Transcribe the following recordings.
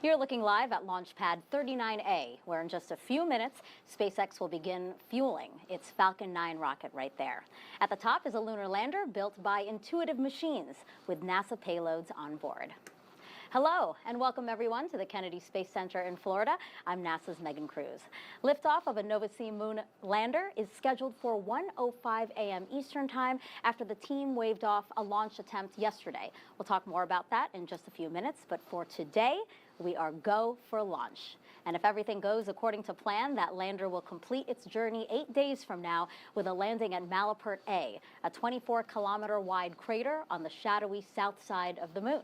You're looking live at Launch Pad 39A, where in just a few minutes, SpaceX will begin fueling its Falcon 9 rocket right there. At the top is a lunar lander built by Intuitive Machines with NASA payloads on board. Hello, and welcome everyone to the Kennedy Space Center in Florida. I'm NASA's Megan Cruz. Liftoff of a Nova-C moon lander is scheduled for 1:05 a.m. Eastern Time after the team waved off a launch attempt yesterday. We'll talk more about that in just a few minutes, but for today, we are go for launch. And if everything goes according to plan, that lander will complete its journey 8 days from now with a landing at Malapert A, a 24-kilometer wide crater on the shadowy south side of the moon.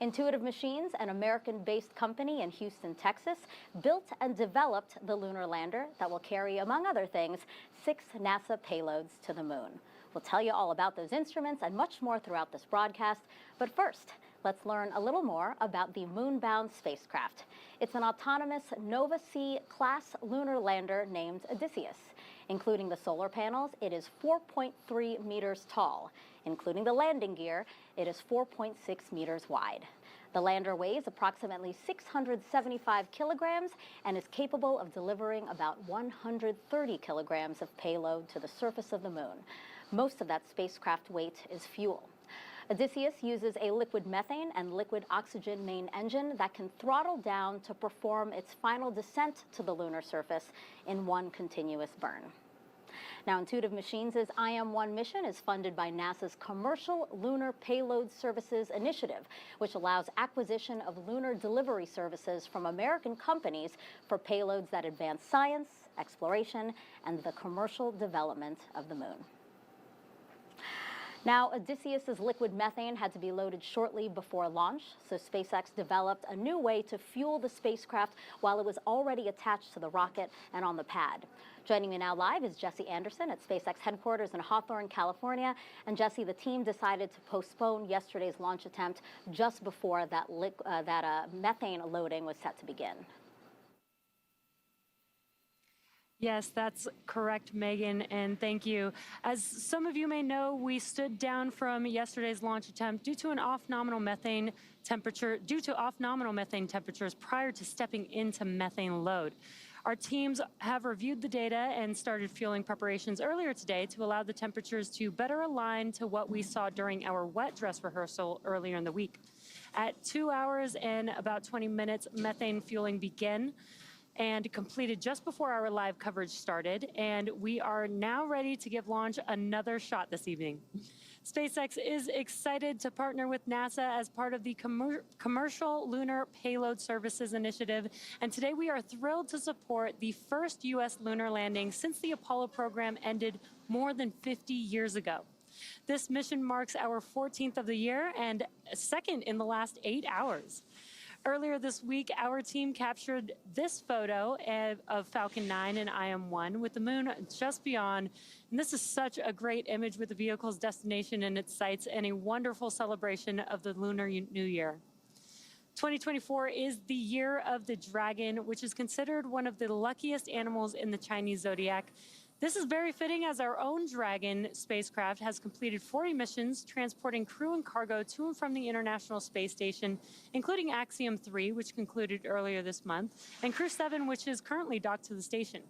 Intuitive Machines, an American-based company in Houston, Texas, built and developed the lunar lander that will carry, among other things, 6 NASA payloads to the moon. We'll tell you all about those instruments and much more throughout this broadcast. But first, let's learn a little more about the moon-bound spacecraft. It's an autonomous Nova-C class lunar lander named Odysseus. Including the solar panels, it is 4.3 meters tall. Including the landing gear, it is 4.6 meters wide. The lander weighs approximately 675 kilograms and is capable of delivering about 130 kilograms of payload to the surface of the moon. Most of that spacecraft weight is fuel. Odysseus uses a liquid methane and liquid oxygen main engine that can throttle down to perform its final descent to the lunar surface in one continuous burn. Now, Intuitive Machines' IM-1 mission is funded by NASA's Commercial Lunar Payload Services Initiative, which allows acquisition of lunar delivery services from American companies for payloads that advance science, exploration, and the commercial development of the moon. Now, Odysseus's liquid methane had to be loaded shortly before launch, so SpaceX developed a new way to fuel the spacecraft while it was already attached to the rocket and on the pad. Joining me now live is Jesse Anderson at SpaceX headquarters in Hawthorne, California. And Jesse, the team decided to postpone yesterday's launch attempt just before that methane loading was set to begin. Yes, that's correct, Megan, and thank you. As some of you may know, we stood down from yesterday's launch attempt due to off-nominal methane temperatures prior to stepping into methane load. Our teams have reviewed the data and started fueling preparations earlier today to allow the temperatures to better align to what we saw during our wet dress rehearsal earlier in the week. At 2 hours and about 20 minutes, methane fueling began and completed just before our live coverage started, and we are now ready to give launch another shot this evening. SpaceX is excited to partner with NASA as part of the Commercial Lunar Payload Services Initiative, and today we are thrilled to support the first U.S. lunar landing since the Apollo program ended more than 50 years ago. This mission marks our 14th of the year and second in the last 8 hours. Earlier this week, our team captured this photo of Falcon 9 and IM-1 with the moon just beyond. And this is such a great image with the vehicle's destination and its sights and a wonderful celebration of the Lunar New Year. 2024 is the year of the dragon, which is considered one of the luckiest animals in the Chinese zodiac. This is very fitting as our own Dragon spacecraft has completed 40 missions transporting crew and cargo to and from the International Space Station, including Axiom-3, which concluded earlier this month, and Crew 7, which is currently docked to the station.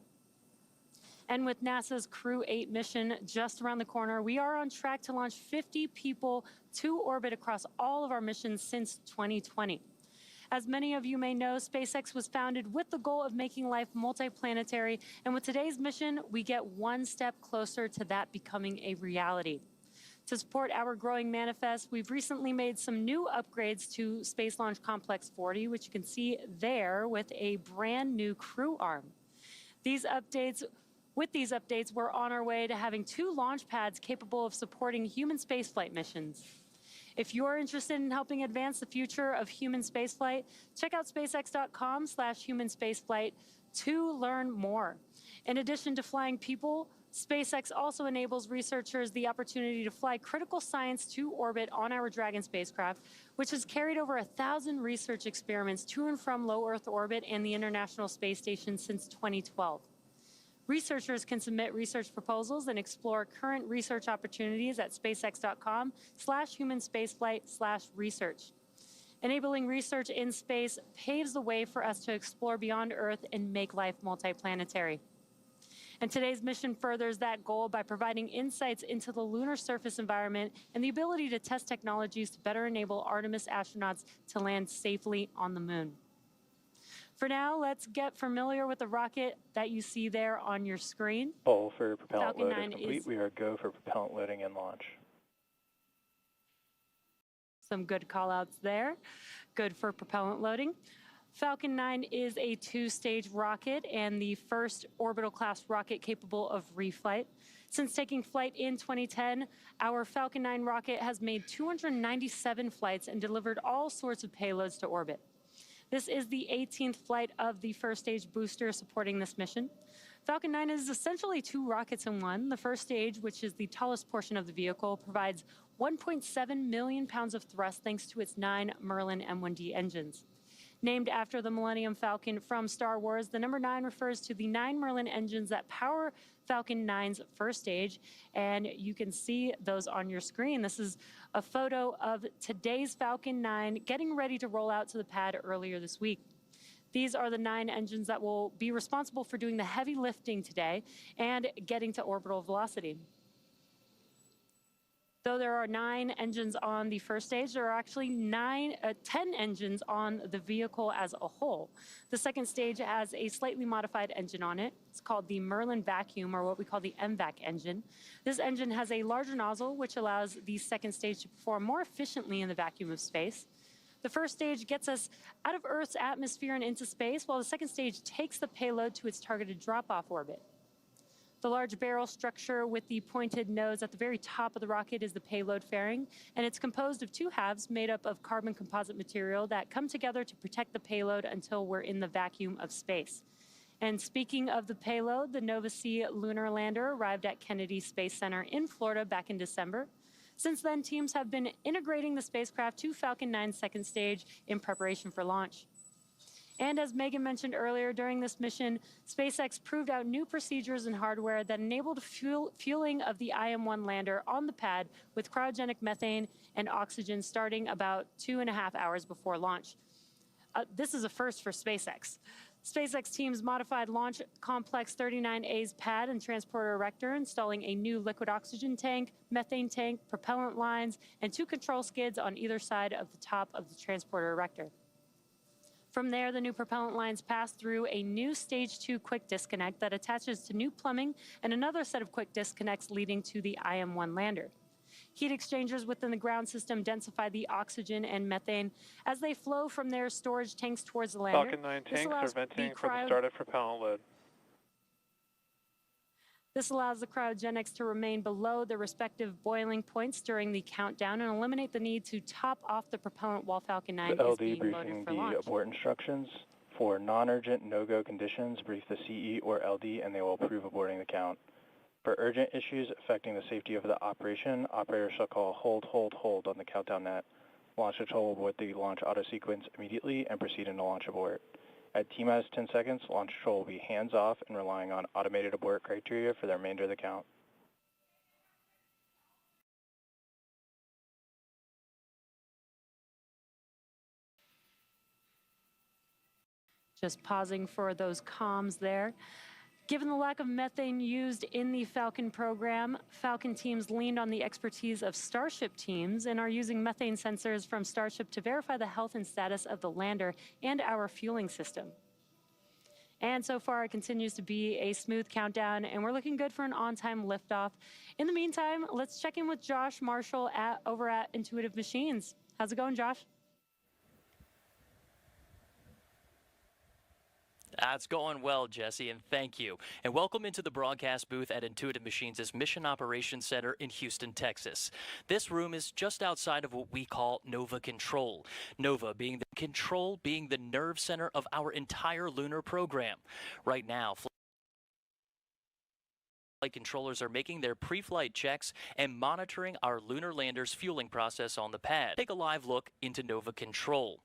And with NASA's Crew 8 mission just around the corner, we are on track to launch 50 people to orbit across all of our missions since 2020. As many of you may know, SpaceX was founded with the goal of making life multiplanetary, and with today's mission, we get one step closer to that becoming a reality. To support our growing manifest, we've recently made some new upgrades to Space Launch Complex 40, which you can see there with a brand new crew arm. With these updates, we're on our way to having 2 launch pads capable of supporting human spaceflight missions. If you're interested in helping advance the future of human spaceflight, check out spacex.com/humanspaceflight to learn more. In addition to flying people, SpaceX also enables researchers the opportunity to fly critical science to orbit on our Dragon spacecraft, which has carried over 1,000 research experiments to and from low Earth orbit and the International Space Station since 2012. Researchers can submit research proposals and explore current research opportunities at spacex.com/humanspaceflight/research. Enabling research in space paves the way for us to explore beyond Earth and make life multiplanetary. And today's mission furthers that goal by providing insights into the lunar surface environment and the ability to test technologies to better enable Artemis astronauts to land safely on the moon. For now, let's get familiar with the rocket that you see there on your screen. Poll for propellant Falcon load 9 is complete. We are go for propellant loading and launch. Some good call-outs there. Good for propellant loading. Falcon 9 is a 2-stage rocket and the first orbital class rocket capable of reflight. Since taking flight in 2010, our Falcon 9 rocket has made 297 flights and delivered all sorts of payloads to orbit. This is the 18th flight of the first stage booster supporting this mission. Falcon 9 is essentially 2 rockets in one. The first stage, which is the tallest portion of the vehicle, provides 1.7 million pounds of thrust thanks to its 9 Merlin M1D engines. Named after the Millennium Falcon from Star Wars, the number 9 refers to the 9 Merlin engines that power Falcon 9's first stage, and you can see those on your screen. This is a photo of today's Falcon 9 getting ready to roll out to the pad earlier this week. These are the 9 engines that will be responsible for doing the heavy lifting today and getting to orbital velocity. Though there are 9 engines on the first stage, there are actually 10 engines on the vehicle as a whole. The second stage has a slightly modified engine on it. It's called the Merlin Vacuum, or what we call the MVAC engine. This engine has a larger nozzle, which allows the second stage to perform more efficiently in the vacuum of space. The first stage gets us out of Earth's atmosphere and into space, while the second stage takes the payload to its targeted drop-off orbit. The large barrel structure with the pointed nose at the very top of the rocket is the payload fairing, and it's composed of 2 halves made up of carbon composite material that come together to protect the payload until we're in the vacuum of space. And speaking of the payload, the Nova-C lunar lander arrived at Kennedy Space Center in Florida back in December. Since then, teams have been integrating the spacecraft to Falcon 9's second stage in preparation for launch. And as Megan mentioned earlier, during this mission, SpaceX proved out new procedures and hardware that enabled fueling of the IM-1 lander on the pad with cryogenic methane and oxygen starting about 2.5 hours before launch. This is a first for SpaceX. SpaceX teams modified Launch Complex 39A's pad and transporter erector, installing a new liquid oxygen tank, methane tank, propellant lines, and 2 control skids on either side of the top of the transporter erector. From there, the new propellant lines pass through a new Stage 2 quick disconnect that attaches to new plumbing and another set of quick disconnects leading to the IM-1 lander. Heat exchangers within the ground system densify the oxygen and methane as they flow from their storage tanks towards the lander. Falcon 9 tanks are venting for the start of propellant load. This allows the cryogenics to remain below their respective boiling points during the countdown and eliminate the need to top off the propellant while Falcon 9 is being loaded for launch. The abort instructions. For non-urgent no-go conditions, brief the CE or LD and they will approve aborting the count. For urgent issues affecting the safety of the operation, operators shall call hold on the countdown net. Launch Control will abort the launch auto sequence immediately and proceed into launch abort. At T-minus 10 seconds, Launch Control will be hands-off and relying on automated abort criteria for the remainder of the count. Just pausing for those comms there. Given the lack of methane used in the Falcon program, Falcon teams leaned on the expertise of Starship teams and are using methane sensors from Starship to verify the health and status of the lander and our fueling system. And so far, it continues to be a smooth countdown, and we're looking good for an on-time liftoff. In the meantime, let's check in with Josh Marshall over at Intuitive Machines. How's it going, Josh? It's going well, Jesse, and thank you. And welcome into the broadcast booth at Intuitive Machines' Mission Operations Center in Houston, Texas. This room is just outside of what we call Nova Control. Nova being the nerve center of our entire lunar program. Right now, flight controllers are making their pre-flight checks and monitoring our lunar lander's fueling process on the pad. Take a live look into Nova Control.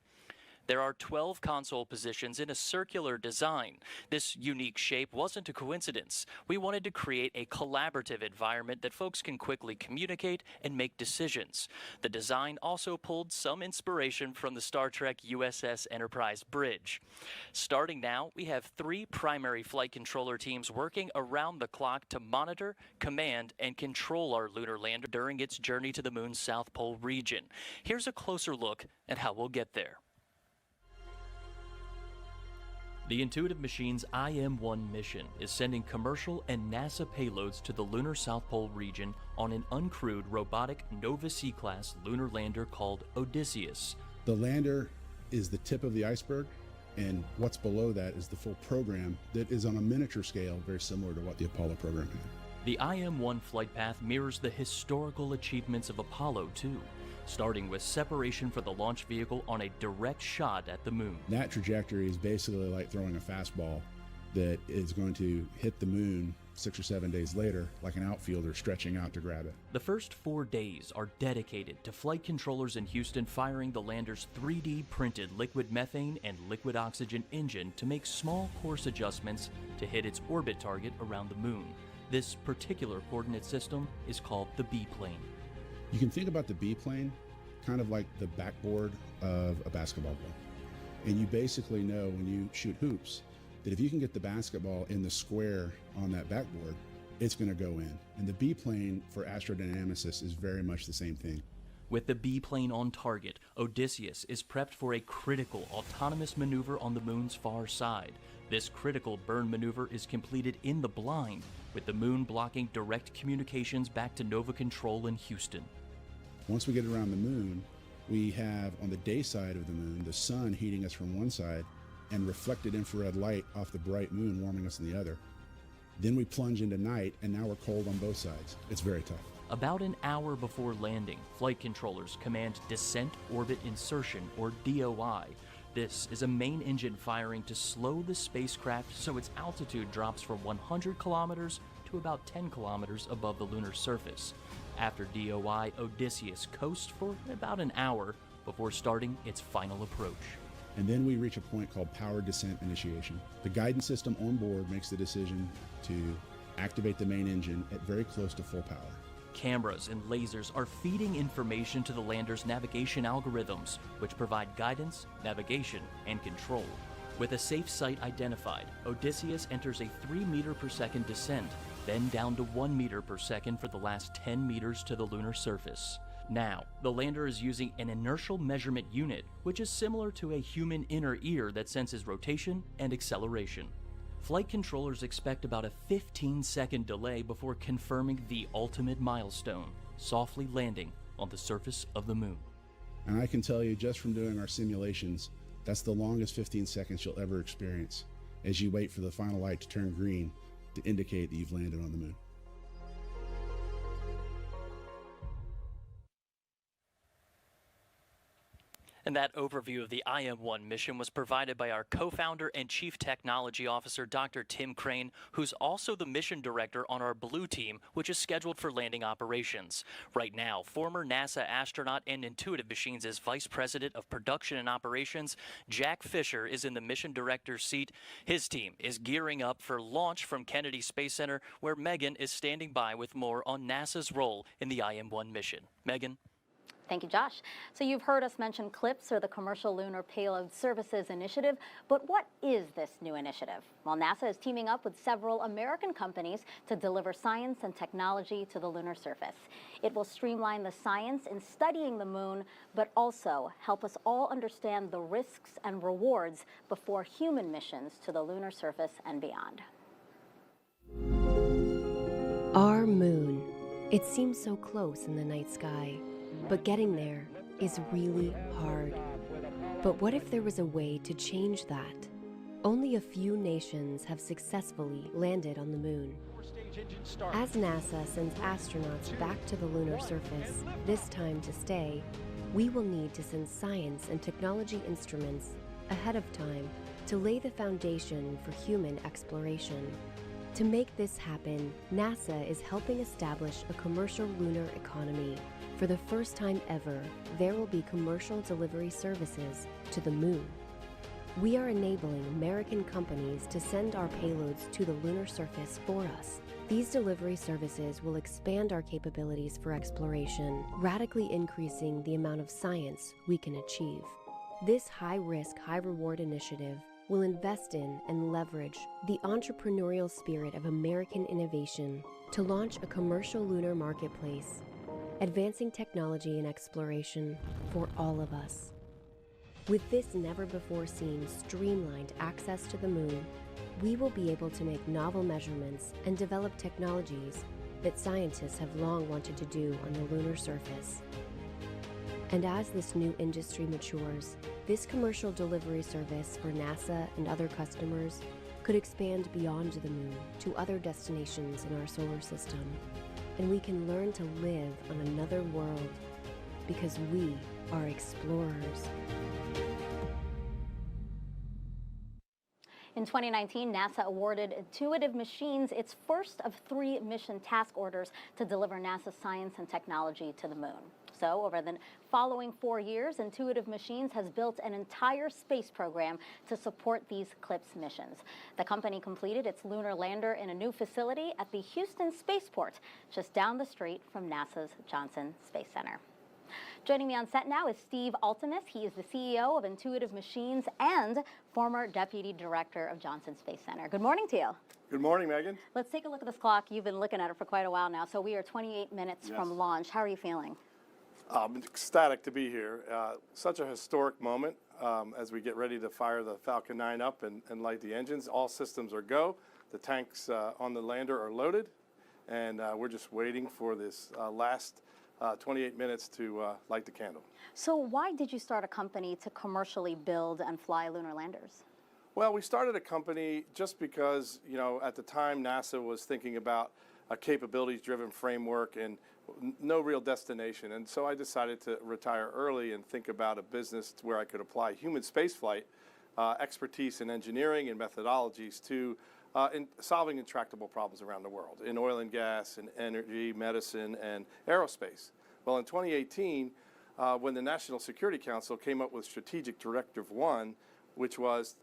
There are 12 console positions in a circular design. This unique shape wasn't a coincidence. We wanted to create a collaborative environment that folks can quickly communicate and make decisions. The design also pulled some inspiration from the Star Trek USS Enterprise bridge. Starting now, we have 3 primary flight controller teams working around the clock to monitor, command, and control our lunar lander during its journey to the moon's South Pole region. Here's a closer look at how we'll get there. The Intuitive Machines IM-1 mission is sending commercial and NASA payloads to the lunar South Pole region on an uncrewed robotic Nova C-class lunar lander called Odysseus. The lander is the tip of the iceberg, and what's below that is the full program that is on a miniature scale, very similar to what the Apollo program had. The IM-1 flight path mirrors the historical achievements of Apollo 2. Starting with separation for the launch vehicle on a direct shot at the moon. That trajectory is basically like throwing a fastball that is going to hit the moon 6 or 7 days later, like an outfielder stretching out to grab it. The first 4 days are dedicated to flight controllers in Houston firing the lander's 3D printed liquid methane and liquid oxygen engine to make small course adjustments to hit its orbit target around the moon. This particular coordinate system is called the B-plane. You can think about the B-plane kind of like the backboard of a basketball ball. And you basically know when you shoot hoops that if you can get the basketball in the square on that backboard, it's going to go in. And the B-plane for astrodynamicists is very much the same thing. With the B-plane on target, Odysseus is prepped for a critical autonomous maneuver on the moon's far side. This critical burn maneuver is completed in the blind, with the moon blocking direct communications back to Nova Control in Houston. Once we get around the moon, we have on the day side of the moon, the sun heating us from one side and reflected infrared light off the bright moon warming us on the other. Then we plunge into night, and now we're cold on both sides. It's very tough. About an hour before landing, flight controllers command Descent Orbit Insertion, or DOI. This is a main engine firing to slow the spacecraft so its altitude drops from 100 kilometers to about 10 kilometers above the lunar surface. After DOI, Odysseus coasts for about an hour before starting its final approach. And then we reach a point called powered descent initiation. The guidance system on board makes the decision to activate the main engine at very close to full power. Cameras and lasers are feeding information to the lander's navigation algorithms, which provide guidance, navigation, and control. With a safe site identified, Odysseus enters a 3 meter per second descent, then down to 1 meter per second for the last 10 meters to the lunar surface. Now, the lander is using an inertial measurement unit, which is similar to a human inner ear that senses rotation and acceleration. Flight controllers expect about a 15-second delay before confirming the ultimate milestone, softly landing on the surface of the moon. And I can tell you just from doing our simulations, that's the longest 15 seconds you'll ever experience as you wait for the final light to turn green to indicate that you've landed on the moon. And that overview of the IM-1 mission was provided by our co-founder and chief technology officer, Dr. Tim Crane, who's also the mission director on our Blue team, which is scheduled for landing operations. Right now, former NASA astronaut and Intuitive Machines' vice president of production and operations, Jack Fisher, is in the mission director's seat. His team is gearing up for launch from Kennedy Space Center, where Megan is standing by with more on NASA's role in the IM-1 mission. Megan? Thank you, Josh. So you've heard us mention CLPS, or the Commercial Lunar Payload Services Initiative, but what is this new initiative? Well, NASA is teaming up with several American companies to deliver science and technology to the lunar surface. It will streamline the science in studying the moon, but also help us all understand the risks and rewards before human missions to the lunar surface and beyond. Our moon. It seems so close in the night sky. But getting there is really hard. But what if there was a way to change that? Only a few nations have successfully landed on the moon. As NASA sends astronauts back to the lunar surface, this time to stay, we will need to send science and technology instruments ahead of time to lay the foundation for human exploration. To make this happen, NASA is helping establish a commercial lunar economy. For the first time ever, there will be commercial delivery services to the moon. We are enabling American companies to send our payloads to the lunar surface for us. These delivery services will expand our capabilities for exploration, radically increasing the amount of science we can achieve. This high-risk, high-reward initiative will invest in and leverage the entrepreneurial spirit of American innovation to launch a commercial lunar marketplace, advancing technology and exploration for all of us. With this never-before-seen streamlined access to the moon, we will be able to make novel measurements and develop technologies that scientists have long wanted to do on the lunar surface. And as this new industry matures, this commercial delivery service for NASA and other customers could expand beyond the moon to other destinations in our solar system. And we can learn to live on another world because we are explorers. In 2019, NASA awarded Intuitive Machines its first of 3 mission task orders to deliver NASA science and technology to the moon. So over the following 4 years, Intuitive Machines has built an entire space program to support these CLPS missions. The company completed its lunar lander in a new facility at the Houston Spaceport, just down the street from NASA's Johnson Space Center. Joining me on set now is Steve Altemus. He is the CEO of Intuitive Machines and former Deputy Director of Johnson Space Center. Good morning to you. Good morning, Megan. Let's take a look at this clock. You've been looking at it for quite a while now. So we are 28 minutes from launch. How are you feeling? I'm ecstatic to be here. Such a historic moment as we get ready to fire the Falcon 9 up and light the engines. All systems are go. The tanks on the lander are loaded, and we're just waiting for this last 28 minutes to light the candle. So why did you start a company to commercially build and fly lunar landers? Well, we started a company just because, you know, at the time NASA was thinking about a capabilities-driven framework and no real destination. And so I decided to retire early and think about a business where I could apply human spaceflight expertise in engineering and methodologies to in solving intractable problems around the world in oil and gas, and energy, medicine, and aerospace. Well, in 2018, when the National Security Council came up with Strategic Directive 1, which was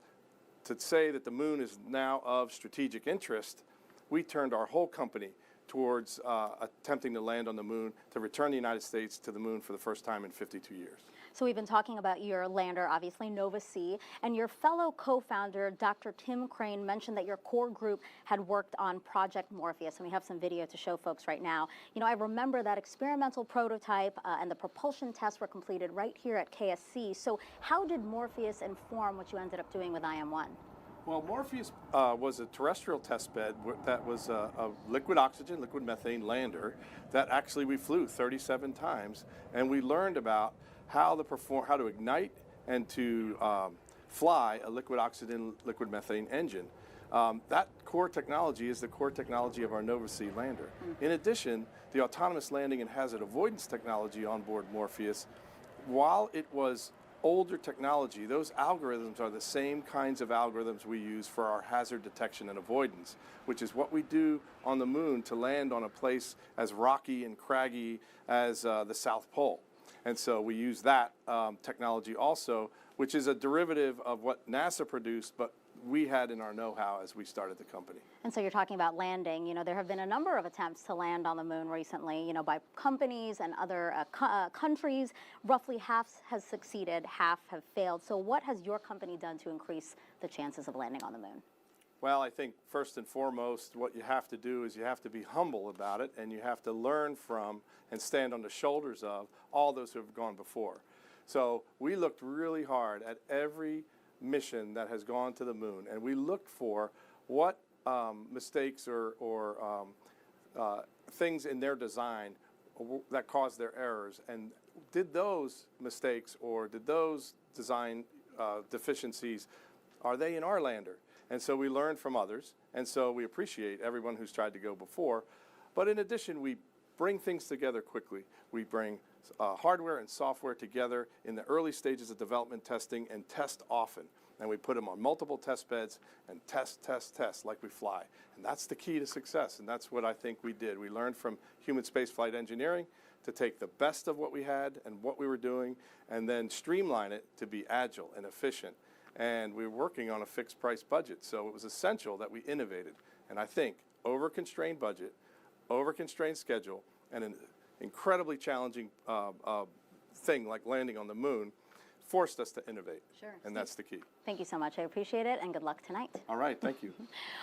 to say that the moon is now of strategic interest, we turned our whole company towards attempting to land on the moon, to return the United States to the moon for the first time in 52 years. So we've been talking about your lander, obviously, Nova-C, and your fellow co-founder, Dr. Tim Crane, mentioned that your core group had worked on Project Morpheus, and we have some video to show folks right now. You know, I remember that experimental prototype and the propulsion tests were completed right here at KSC. So how did Morpheus inform what you ended up doing with IM-1? Well, Morpheus was a terrestrial test bed that was a liquid oxygen, liquid methane lander that actually we flew 37 times, and we learned about how to ignite and to fly a liquid oxygen, liquid methane engine. That core technology is the core technology of our Nova-C lander. In addition, the autonomous landing and hazard avoidance technology on board Morpheus, while it was older technology. Those algorithms are the same kinds of algorithms we use for our hazard detection and avoidance, which is what we do on the moon to land on a place as rocky and craggy as the South Pole. And so we use that technology also, which is a derivative of what NASA produced, but we had in our know-how as we started the company. And so you're talking about landing. You know, there have been a number of attempts to land on the moon recently, you know, by companies and other countries. Roughly half has succeeded, half have failed. So what has your company done to increase the chances of landing on the moon? Well, I think first and foremost, what you have to do is you have to be humble about it, and you have to learn from and stand on the shoulders of all those who have gone before. So we looked really hard at every mission that has gone to the moon, and we looked for what mistakes or things in their design that caused their errors, and did those mistakes or did those design deficiencies, are they in our lander? And so we learned from others, and so we appreciate everyone who's tried to go before. But in addition, we bring things together quickly. We bring hardware and software together in the early stages of development testing and test often. And we put them on multiple test beds and test like we fly. And that's the key to success, and that's what I think we did. We learned from human spaceflight engineering to take the best of what we had and what we were doing and then streamline it to be agile and efficient. And we were working on a fixed price budget, so it was essential that we innovated. And I think over-constrained budget, over-constrained schedule, and an incredibly challenging thing like landing on the moon forced us to innovate. Sure. And that's the key. Thank you so much. I appreciate it, and good luck tonight. All right, thank you.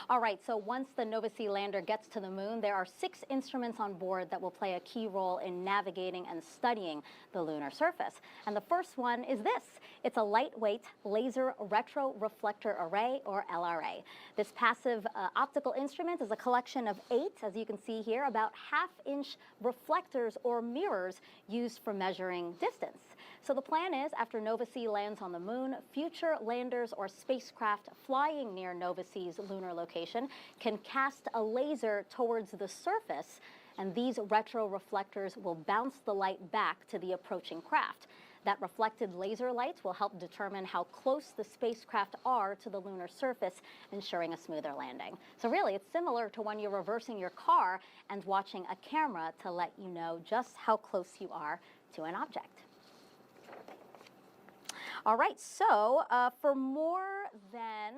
All right, so once the Nova-C lander gets to the moon, there are 6 instruments on board that will play a key role in navigating and studying the lunar surface. And the first one is this. It's a lightweight laser retroreflector array, or LRA. This passive optical instrument is a collection of 8, as you can see here, about half-inch reflectors or mirrors used for measuring distance. So the plan is, after Nova-C lands on the moon, future landers or spacecraft flying near Nova-C's lunar location can cast a laser towards the surface, and these retroreflectors will bounce the light back to the approaching craft. That reflected laser light will help determine how close the spacecraft are to the lunar surface, ensuring a smoother landing. So really, it's similar to when you're reversing your car and watching a camera to let you know just how close you are to an object. All right, so for more than,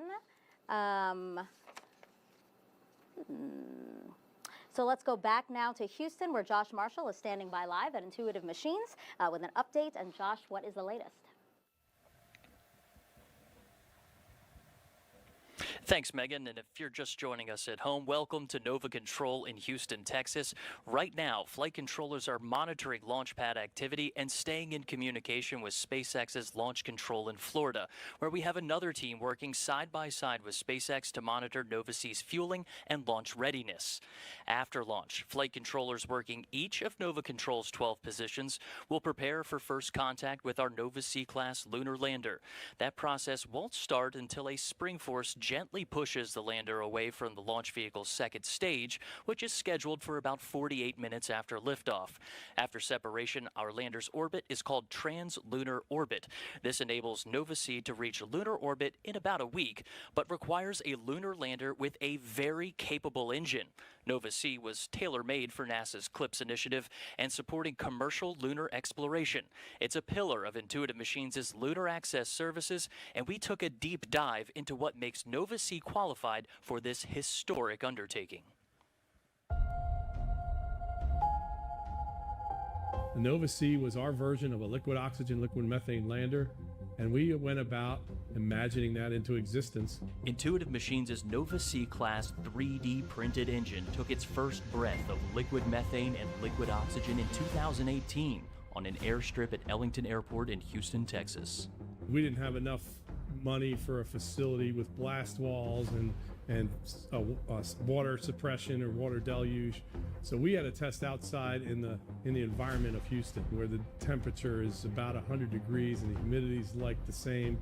so let's go back now to Houston, where Josh Marshall is standing by live at Intuitive Machines with an update. And Josh, what is the latest? Thanks, Megan. And if you're just joining us at home, welcome to Nova Control in Houston, Texas. Right now, flight controllers are monitoring launch pad activity and staying in communication with SpaceX's launch control in Florida, where we have another team working side by side with SpaceX to monitor Nova-C's fueling and launch readiness. After launch, flight controllers working each of Nova Control's 12 positions will prepare for first contact with our Nova-C class lunar lander. That process won't start until a spring force gently pushes the lander away from the launch vehicle's second stage, which is scheduled for about 48 minutes after liftoff. After separation, our lander's orbit is called trans-lunar orbit. This enables Nova-C to reach lunar orbit in about a week, but requires a lunar lander with a very capable engine. Nova-C was tailor-made for NASA's CLIPS initiative and supporting commercial lunar exploration. It's a pillar of Intuitive Machines' lunar access services, and we took a deep dive into what makes Nova-C qualified for this historic undertaking. The Nova-C was our version of a liquid oxygen, liquid methane lander, and we went about imagining that into existence. Intuitive Machines' Nova-C class 3D printed engine took its first breath of liquid methane and liquid oxygen in 2018 on an airstrip at Ellington Airport in Houston, Texas. We didn't have enough money for a facility with blast walls and water suppression or water deluge, so we had to test outside in the environment of Houston, where the temperature is about 100 degrees and the humidity is like the same,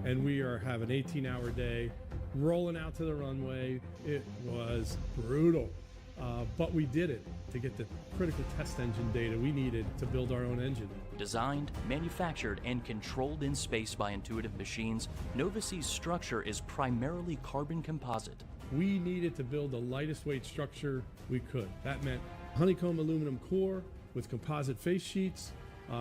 and we have an 18-hour day rolling out to the runway. It was brutal. but we did it to get the critical test engine data we needed to build our own engine. Designed, manufactured, and controlled in space by Intuitive Machines, Nova-C's structure is primarily carbon composite. We needed to build the lightest weight structure we could. That meant honeycomb aluminum core with composite face sheets,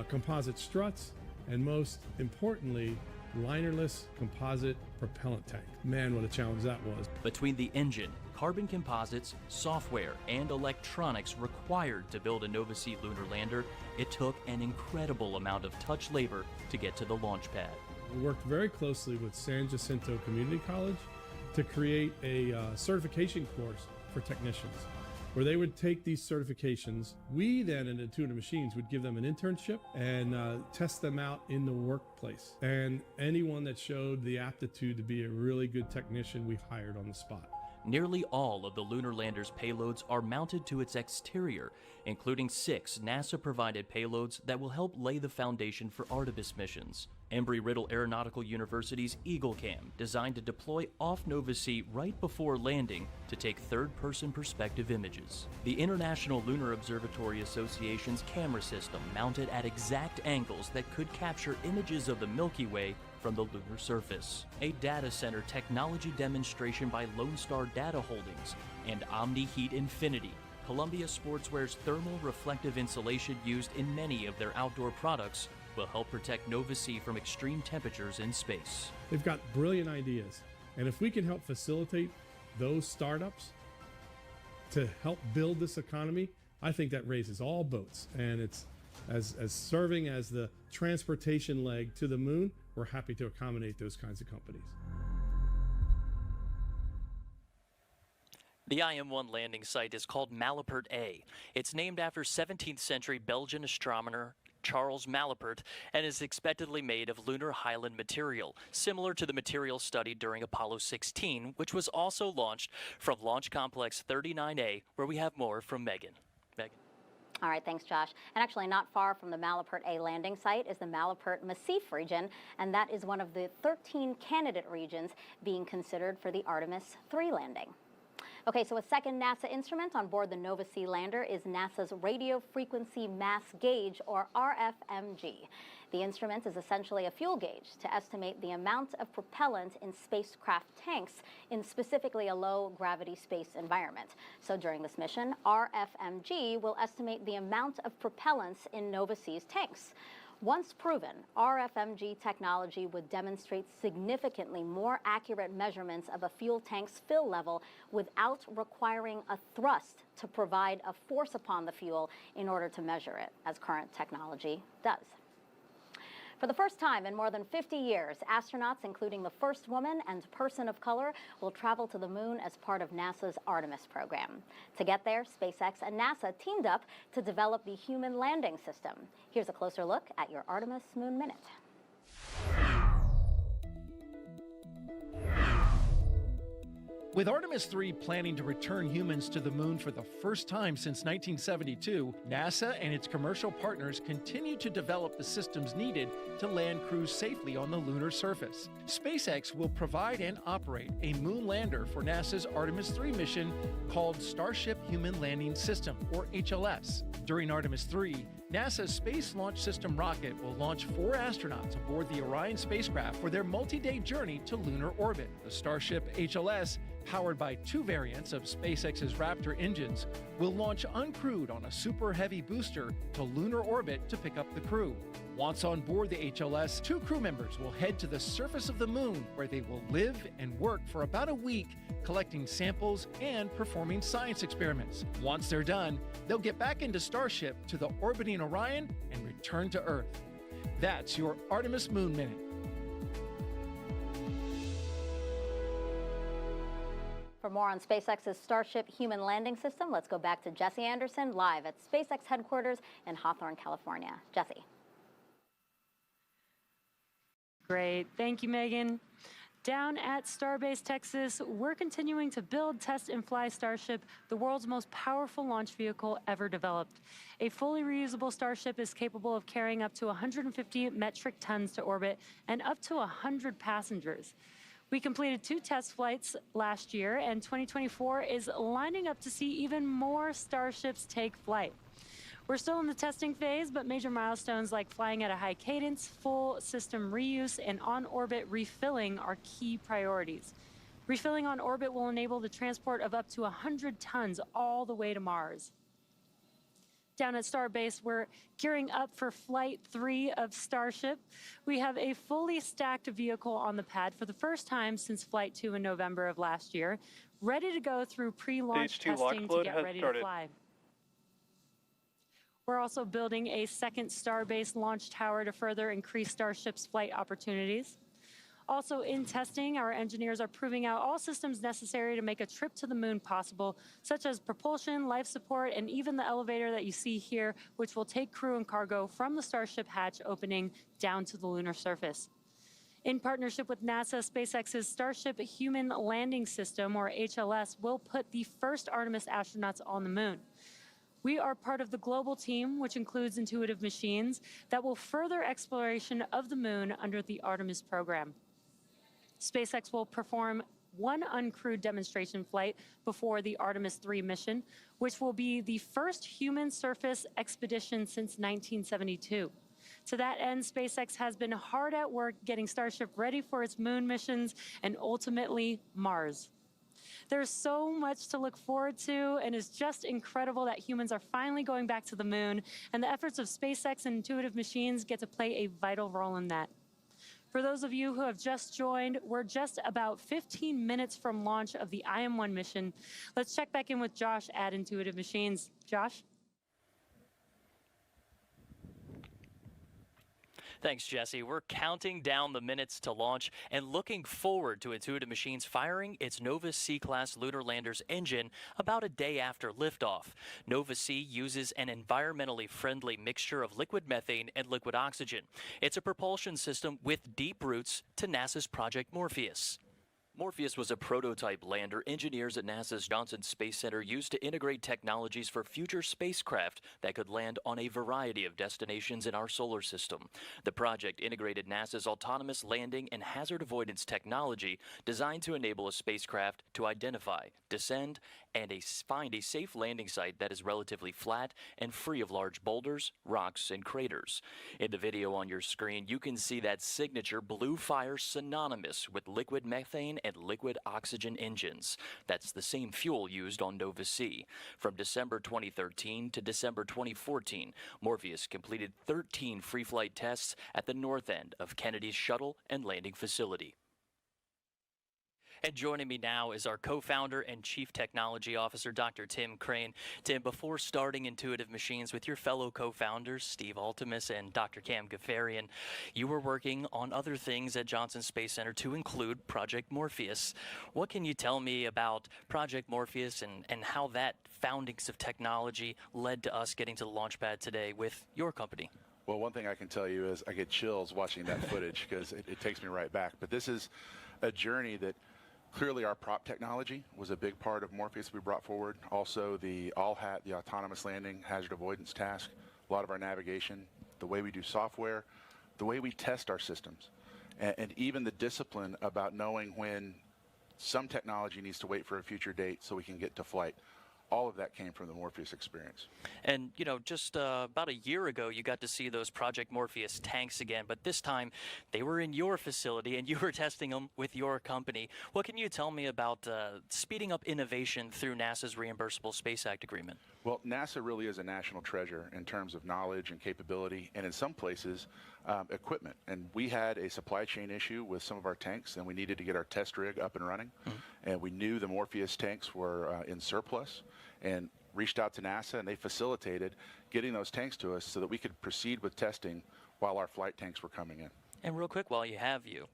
composite struts, and most importantly, linerless composite propellant tank. Man, what a challenge that was. Between the engine, carbon composites, software, and electronics required to build a Nova-C lunar lander, it took an incredible amount of touch labor to get to the launch pad. We worked very closely with San Jacinto Community College to create a certification course for technicians, where they would take these certifications. We then, in Intuitive Machines, would give them an internship and test them out in the workplace. And anyone that showed the aptitude to be a really good technician, we hired on the spot. Nearly all of the lunar lander's payloads are mounted to its exterior, including 6 NASA-provided payloads that will help lay the foundation for Artemis missions. Embry-Riddle Aeronautical University's EagleCam, designed to deploy off Nova-C right before landing to take third-person perspective images. The International Lunar Observatory Association's camera system, mounted at exact angles that could capture images of the Milky Way from the lunar surface. A data center technology demonstration by Lone Star Data Holdings and Omni Heat Infinity, Columbia Sportswear's thermal reflective insulation used in many of their outdoor products, will help protect Nova-C from extreme temperatures in space. They've got brilliant ideas, and if we can help facilitate those startups to help build this economy, I think that raises all boats. And it's as serving as the transportation leg to the moon, we're happy to accommodate those kinds of companies. The IM-1 landing site is called Malapert A. It's named after 17th century Belgian astronomer Charles Malapert and is expectedly made of lunar Highland material, similar to the material studied during Apollo 16, which was also launched from Launch Complex 39A, where we have more from Megan. Megan. All right, thanks, Josh. And actually not far from the Malapert A landing site is the Malapert Massif region, and that is one of the 13 candidate regions being considered for the Artemis 3 landing. Okay, so a second NASA instrument on board the Nova-C lander is NASA's Radio Frequency Mass Gauge, or RFMG. The instrument is essentially a fuel gauge to estimate the amount of propellant in spacecraft tanks in specifically a low-gravity space environment. So during this mission, RFMG will estimate the amount of propellants in Nova-C's tanks. Once proven, RFMG technology would demonstrate significantly more accurate measurements of a fuel tank's fill level without requiring a thrust to provide a force upon the fuel in order to measure it, as current technology does. For the first time in more than 50 years, astronauts, including the first woman and person of color, will travel to the moon as part of NASA's Artemis program. To get there, SpaceX and NASA teamed up to develop the human landing system. Here's a closer look at your Artemis Moon Minute. With Artemis 3 planning to return humans to the moon for the first time since 1972, NASA and its commercial partners continue to develop the systems needed to land crews safely on the lunar surface. SpaceX will provide and operate a moon lander for NASA's Artemis 3 mission called Starship Human Landing System, or HLS. During Artemis 3, NASA's Space Launch System rocket will launch 4 astronauts aboard the Orion spacecraft for their multi-day journey to lunar orbit. The Starship HLS, powered by 2 variants of SpaceX's Raptor engines, will launch uncrewed on a super heavy booster to lunar orbit to pick up the crew. Once on board the HLS, 2 crew members will head to the surface of the moon, where they will live and work for about a week, collecting samples and performing science experiments. Once they're done, they'll get back into Starship to the orbiting Orion and return to Earth. That's your Artemis Moon Minute. For more on SpaceX's Starship Human Landing System, let's go back to Jesse Anderson live at SpaceX headquarters in Hawthorne, California. Jesse. Great. Thank you, Megan. Down at Starbase, Texas, we're continuing to build, test, and fly Starship, the world's most powerful launch vehicle ever developed. A fully reusable Starship is capable of carrying up to 150 metric tons to orbit and up to 100 passengers. We completed 2 test flights last year, and 2024 is lining up to see even more Starships take flight. We're still in the testing phase, but major milestones like flying at a high cadence, full system reuse, and on-orbit refilling are key priorities. Refilling on orbit will enable the transport of up to 100 tons all the way to Mars. Down at Starbase, we're gearing up for Flight 3 of Starship. We have a fully stacked vehicle on the pad for the first time since Flight 2 in November of last year, ready to go through pre-launch Stage 2 testing launch to float get has ready started. to fly. We're also building a second Starbase launch tower to further increase Starship's flight opportunities. Also in testing, our engineers are proving out all systems necessary to make a trip to the moon possible, such as propulsion, life support, and even the elevator that you see here, which will take crew and cargo from the Starship hatch opening down to the lunar surface. In partnership with NASA, SpaceX's Starship Human Landing System, or HLS, will put the first Artemis astronauts on the moon. We are part of the global team, which includes Intuitive Machines, that will further exploration of the moon under the Artemis program. SpaceX will perform 1 uncrewed demonstration flight before the Artemis 3 mission, which will be the first human surface expedition since 1972. To that end, SpaceX has been hard at work getting Starship ready for its moon missions and ultimately Mars. There's so much to look forward to, and it's just incredible that humans are finally going back to the moon, and the efforts of SpaceX and Intuitive Machines get to play a vital role in that. For those of you who have just joined, we're just about 15 minutes from launch of the IM-1 mission. Let's check back in with Josh at Intuitive Machines. Josh? Thanks, Jesse. We're counting down the minutes to launch and looking forward to Intuitive Machines firing its Nova C-class lunar lander's engine about a day after liftoff. Nova C uses an environmentally friendly mixture of liquid methane and liquid oxygen. It's a propulsion system with deep roots to NASA's Project Morpheus. Morpheus was a prototype lander engineers at NASA's Johnson Space Center used to integrate technologies for future spacecraft that could land on a variety of destinations in our solar system. The project integrated NASA's autonomous landing and hazard avoidance technology designed to enable a spacecraft to identify, descend, and find a safe landing site that is relatively flat and free of large boulders, rocks, and craters. In the video on your screen, you can see that signature blue fire synonymous with liquid methane and liquid oxygen engines. That's the same fuel used on Nova C. From December 2013 to December 2014, Morpheus completed 13 free flight tests at the north end of Kennedy's shuttle and landing facility. And joining me now is our co-founder and chief technology officer, Dr. Tim Crane. Tim, before starting Intuitive Machines with your fellow co-founders, Steve Altimus and Dr. Cam Gafarian, you were working on other things at Johnson Space Center to include Project Morpheus. What can you tell me about Project Morpheus and how that foundings of technology led to us getting to the launch pad today with your company? Well, one thing I can tell you is I get chills watching that footage because it takes me right back. But this is a journey that clearly our prop technology was a big part of Morpheus we brought forward. Also the all-hat, the autonomous landing, hazard avoidance task, a lot of our navigation, the way we do software, the way we test our systems, and even the discipline about knowing when some technology needs to wait for a future date so we can get to flight. All of that came from the Morpheus experience. And, you know, just about a year ago, you got to see those Project Morpheus tanks again, but this time they were in your facility and you were testing them with your company. What can you tell me about speeding up innovation through NASA's Reimbursable Space Act agreement? Well, NASA really is a national treasure in terms of knowledge and capability, and in some places, equipment. And we had a supply chain issue with some of our tanks, and we needed to get our test rig up and running. And we knew the Morpheus tanks were in surplus, and reached out to NASA, and they facilitated getting those tanks to us so that we could proceed with testing while our flight tanks were coming in. And real quick, while you have you,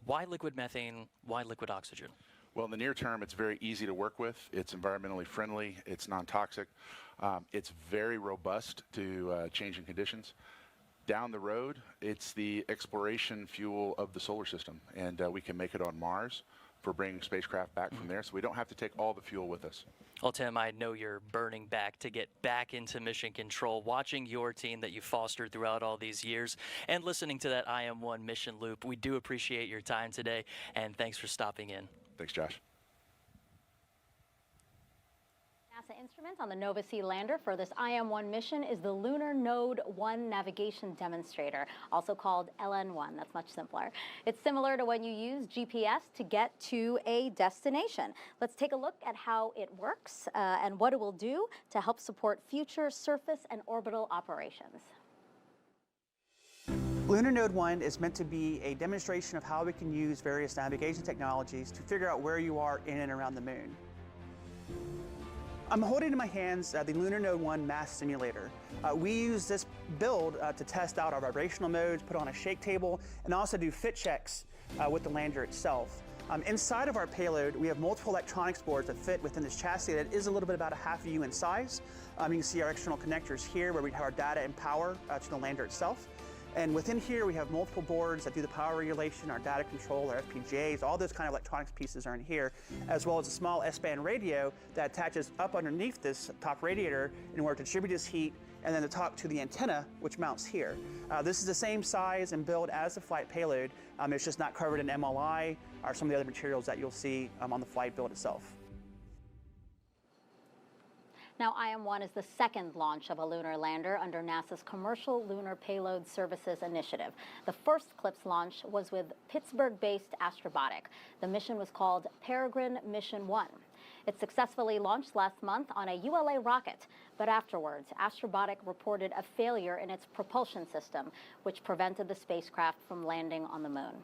why liquid methane, why liquid oxygen? Well, in the near term, it's very easy to work with. It's environmentally friendly. It's non-toxic. It's very robust to changing conditions. Down the road, it's the exploration fuel of the solar system, and we can make it on Mars, for bringing spacecraft back from there, so we don't have to take all the fuel with us. Well, Tim, I know you're burning back to get back into mission control, watching your team that you fostered throughout all these years and listening to that IM-1 mission loop. We do appreciate your time today, and thanks for stopping in. Thanks, Josh. NASA instrument on the Nova-C lander for this IM-1 mission is the Lunar Node 1 Navigation Demonstrator, also called LN1. That's much simpler. It's similar to when you use GPS to get to a destination. Let's take a look at how it works and what it will do to help support future surface and orbital operations. Lunar Node 1 is meant to be a demonstration of how we can use various navigation technologies to figure out where you are in and around the moon. I'm holding in my hands the Lunar Node 1 mass simulator. We use this build to test out our vibrational modes, put on a shake table, and also do fit checks with the lander itself. Inside of our payload, we have multiple electronics boards that fit within this chassis that is a little bit about a half U in size. You can see our external connectors here where we have our data and power to the lander itself. And within here, we have multiple boards that do the power regulation, our data control, our FPGAs, all those kind of electronics pieces are in here, as well as a small S-band radio that attaches up underneath this top radiator in order to distribute this heat, and then to talk to the antenna, which mounts here. This is the same size and build as the flight payload. It's just not covered in MLI or some of the other materials that you'll see on the flight build itself. Now, IM-1 is the second launch of a lunar lander under NASA's Commercial Lunar Payload Services Initiative. The first CLPS launch was with Pittsburgh-based Astrobotic. The mission was called Peregrine Mission 1. It successfully launched last month on a ULA rocket, but afterwards, Astrobotic reported a failure in its propulsion system, which prevented the spacecraft from landing on the moon.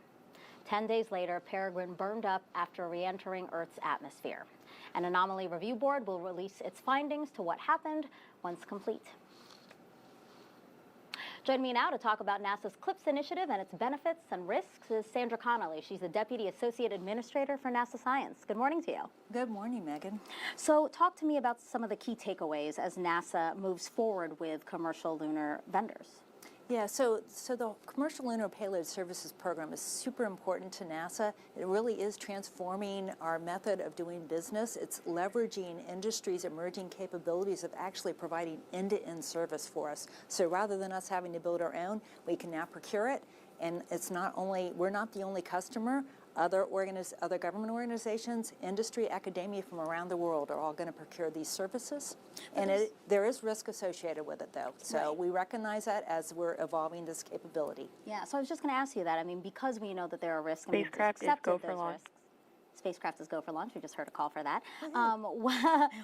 10 days later, Peregrine burned up after re-entering Earth's atmosphere. An anomaly review board will release its findings to what happened once complete. Joining me now to talk about NASA's CLPS initiative and its benefits and risks is Sandra Connolly. She's the Deputy Associate Administrator for NASA Science. Good morning to you. Good morning, Megan. So talk to me about some of the key takeaways as NASA moves forward with commercial lunar vendors. Yeah, so the Commercial Lunar Payload Services Program is super important to NASA. It really is transforming our method of doing business. It's leveraging industry's emerging capabilities of actually providing end-to-end service for us. So rather than us having to build our own, we can now procure it. And it's not only, we're not the only customer. Other government organizations, industry, academia from around the world are all going to procure these services. And there is risk associated with it, though. So we recognize that as we're evolving this capability. Yeah, so I was just going to ask you that. I mean, because we know that there are risks. Spacecraft is go for launch. Spacecraft is go for launch. We just heard a call for that.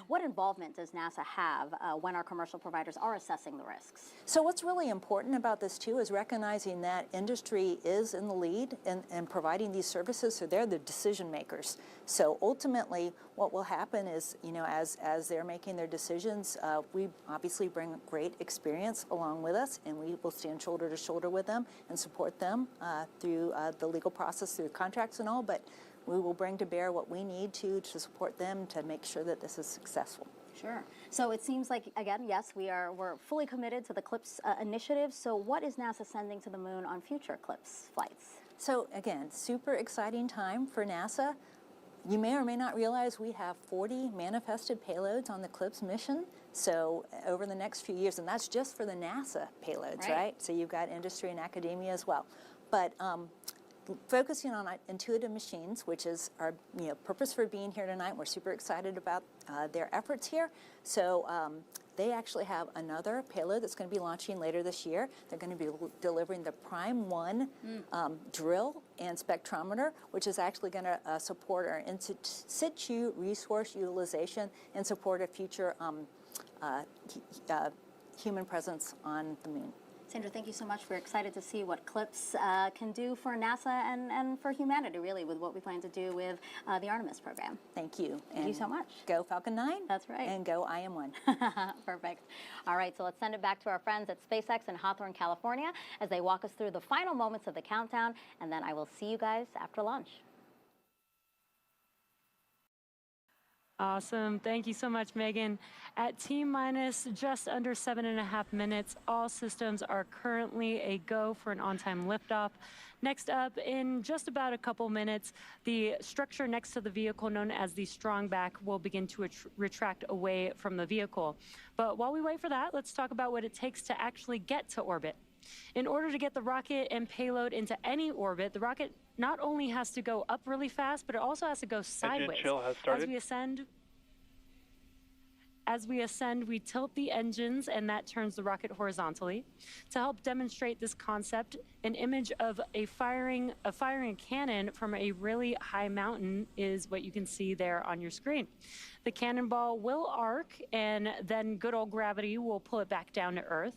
What involvement does NASA have when our commercial providers are assessing the risks? So what's really important about this, too, is recognizing that industry is in the lead in providing these services, so they're the decision makers. So ultimately, what will happen is, you know, as they're making their decisions, we obviously bring great experience along with us, and we will stand shoulder to shoulder with them and support them through the legal process, through contracts and all, but we will bring to bear what we need to support them to make sure that this is successful. Sure. So it seems like, again, yes, we're fully committed to the CLPS initiative. So what is NASA sending to the moon on future CLPS flights? So again, super exciting time for NASA. You may or may not realize we have 40 manifested payloads on the CLPS mission. So over the next few years, and that's just for the NASA payloads, right? So you've got industry and academia as well. But focusing on Intuitive Machines, which is our purpose for being here tonight. We're super excited about their efforts here. So they actually have another payload that's going to be launching later this year. They're going to be delivering the Prime 1 drill and spectrometer, which is actually going to support our in situ resource utilization and support a future human presence on the moon. Sandra, thank you so much. We're excited to see what CLPS can do for NASA and for humanity, really, with what we plan to do with the Artemis program. Thank you. Thank you so much. Go Falcon 9. That's right. And go IM-1. Perfect. All right, so let's send it back to our friends at SpaceX in Hawthorne, California, as they walk us through the final moments of the countdown, and then I will see you guys after lunch. Awesome. Thank you so much, Megan. At T-minus just under 7.5 minutes, all systems are currently a go for an on-time liftoff. Next up, in just about a couple minutes, the structure next to the vehicle, known as the strong back, will begin to retract away from the vehicle. But while we wait for that, let's talk about what it takes to actually get to orbit. In order to get the rocket and payload into any orbit, the rocket not only has to go up really fast, but it also has to go sideways. Engine chill has started. As we ascend, we tilt the engines, and that turns the rocket horizontally. To help demonstrate this concept, an image of firing a cannon from a really high mountain is what you can see there on your screen. The cannonball will arc, and then good old gravity will pull it back down to Earth.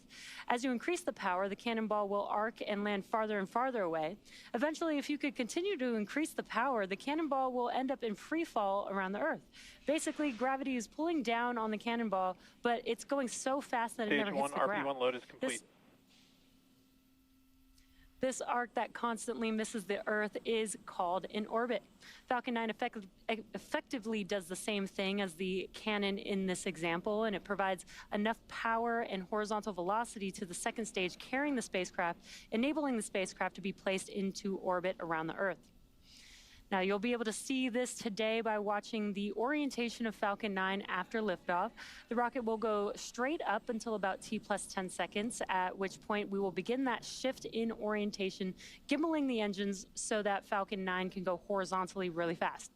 As you increase the power, the cannonball will arc and land farther and farther away. Eventually, if you could continue to increase the power, the cannonball will end up in free fall around the Earth. Basically, gravity is pulling down on the cannonball, but it's going so fast that it never hits the ground. Stage 1 RP1 load is complete. This arc that constantly misses the Earth is called an orbit. Falcon 9 effectively does the same thing as the cannon in this example, and it provides enough power and horizontal velocity to the second stage carrying the spacecraft, enabling the spacecraft to be placed into orbit around the Earth. Now, you'll be able to see this today by watching the orientation of Falcon 9 after liftoff. The rocket will go straight up until about T plus 10 seconds, at which point we will begin that shift in orientation, gimbaling the engines so that Falcon 9 can go horizontally really fast.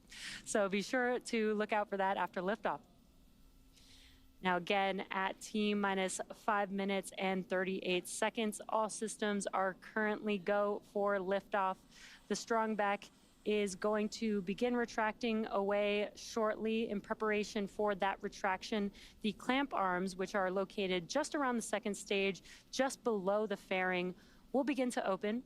So be sure to look out for that after liftoff. Now again, at T-minus 5 minutes and 38 seconds, all systems are currently go for liftoff. The strong back is going to begin retracting away shortly. In preparation for that retraction, the clamp arms, which are located just around the second stage, just below the fairing, will begin to open.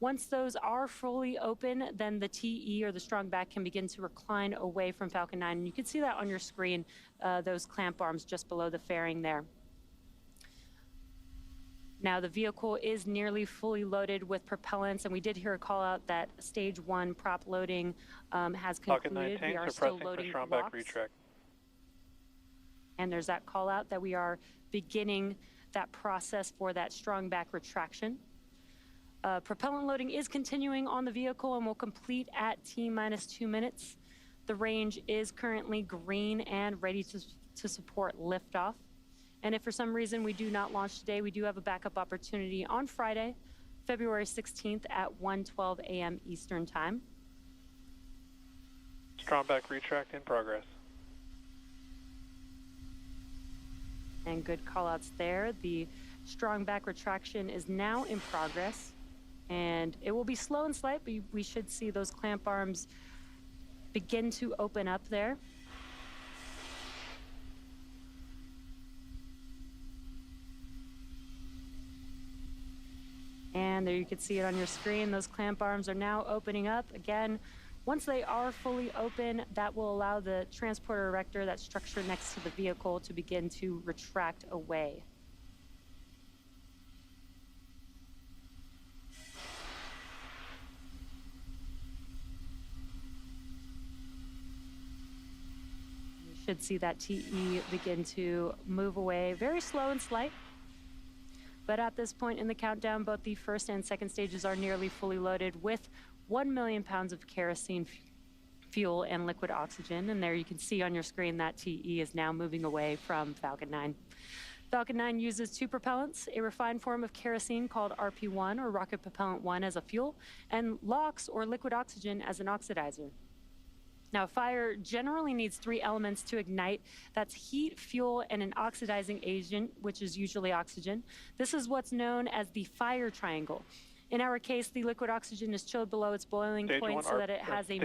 Once those are fully open, then the TE, or the strong back, can begin to recline away from Falcon 9. And you can see that on your screen, those clamp arms just below the fairing there. Now, the vehicle is nearly fully loaded with propellants, and we did hear a call out that stage 1 prop loading has concluded. We are still loading blocks. And there's that call out that we are beginning that process for that strong back retraction. Propellant loading is continuing on the vehicle and will complete at T-minus 2 minutes. The range is currently green and ready to support liftoff. And if for some reason we do not launch today, we do have a backup opportunity on Friday, February 16th at 1:12 a.m. Eastern Time. Strong back retract in progress. And good callouts there. The strong back retraction is now in progress, and it will be slow and slight, but we should see those clamp arms begin to open up there. And there you can see it on your screen. Those clamp arms are now opening up. Again, once they are fully open, that will allow the transporter erector, that structure next to the vehicle, to begin to retract away. You should see that TE begin to move away, very slow and slight. But at this point in the countdown, both the first and second stages are nearly fully loaded with 1 million pounds of kerosene fuel and liquid oxygen. And there you can see on your screen that TE is now moving away from Falcon 9. Falcon 9 uses 2 propellants, a refined form of kerosene called RP1, or rocket propellant 1, as a fuel, and LOX, or liquid oxygen, as an oxidizer. Now, fire generally needs 3 elements to ignite. That's heat, fuel, and an oxidizing agent, which is usually oxygen. This is what's known as the fire triangle. In our case, the liquid oxygen is chilled below its boiling point so that it has a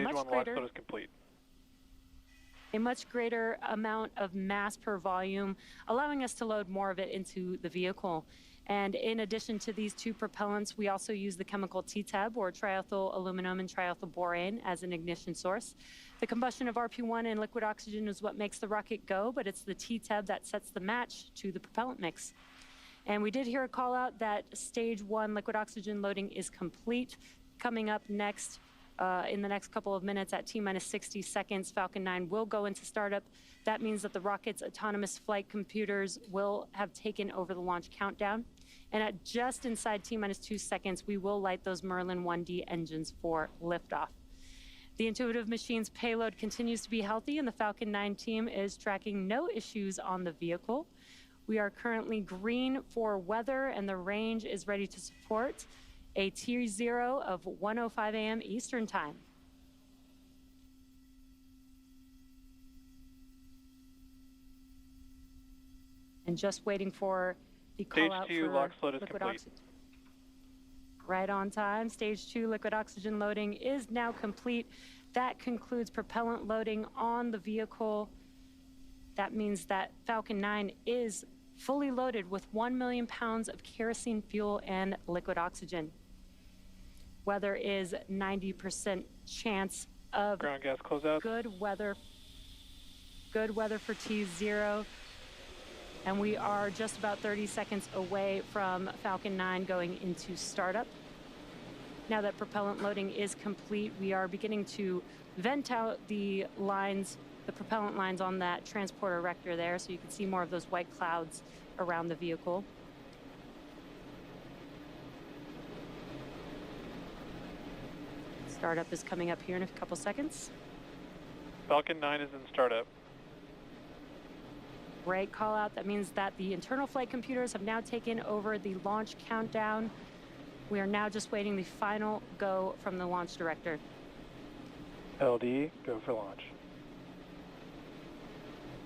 much greater amount of mass per volume, allowing us to load more of it into the vehicle. And in addition to these 2 propellants, we also use the chemical TTAB, or triethyl aluminum and triethyl borane, as an ignition source. The combustion of RP1 and liquid oxygen is what makes the rocket go, but it's the TTAB that sets the match to the propellant mix. And we did hear a call out that stage 1 liquid oxygen loading is complete. Coming up next in the next couple of minutes at T-minus 60 seconds, Falcon 9 will go into startup. That means that the rocket's autonomous flight computers will have taken over the launch countdown. And at just inside T-minus 2 seconds, we will light those Merlin 1D engines for liftoff. The Intuitive Machines payload continues to be healthy, and the Falcon 9 team is tracking no issues on the vehicle. We are currently green for weather, and the range is ready to support a T0 of 1:05 a.m. Eastern Time. And just waiting for the call out for liquid oxygen. Right on time. Stage 2 liquid oxygen loading is now complete. That concludes propellant loading on the vehicle. That means that Falcon 9 is fully loaded with 1 million pounds of kerosene fuel and liquid oxygen. Weather is 90% chance of ground gas closeout. Good weather for T0. And we are just about 30 seconds away from Falcon 9 going into startup. Now that propellant loading is complete, we are beginning to vent out the lines, the propellant lines on that transporter rector there, so you can see more of those white clouds around the vehicle. Startup is coming up here in a couple seconds. Falcon 9 is in startup. Great call out. That means that the internal flight computers have now taken over the launch countdown. We are now just waiting the final go from the launch director. LD, go for launch.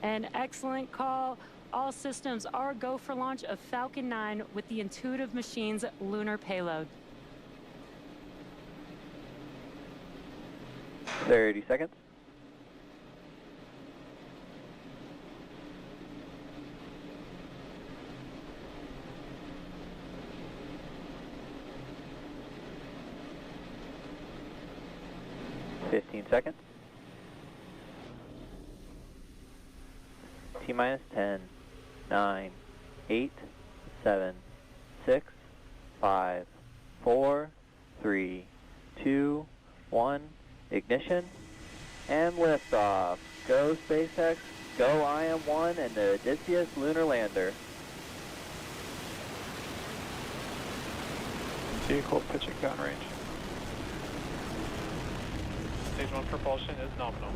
An excellent call. All systems are go for launch of Falcon 9 with the Intuitive Machines lunar payload. 30 seconds. Seconds. T-minus 10, 9, 8, 7, 6, 5, 4, 3, 2, 1, ignition, and liftoff. Go SpaceX, go IM-1 and the Odysseus lunar lander. Vehicle pitching downrange. Stage 1 propulsion is nominal.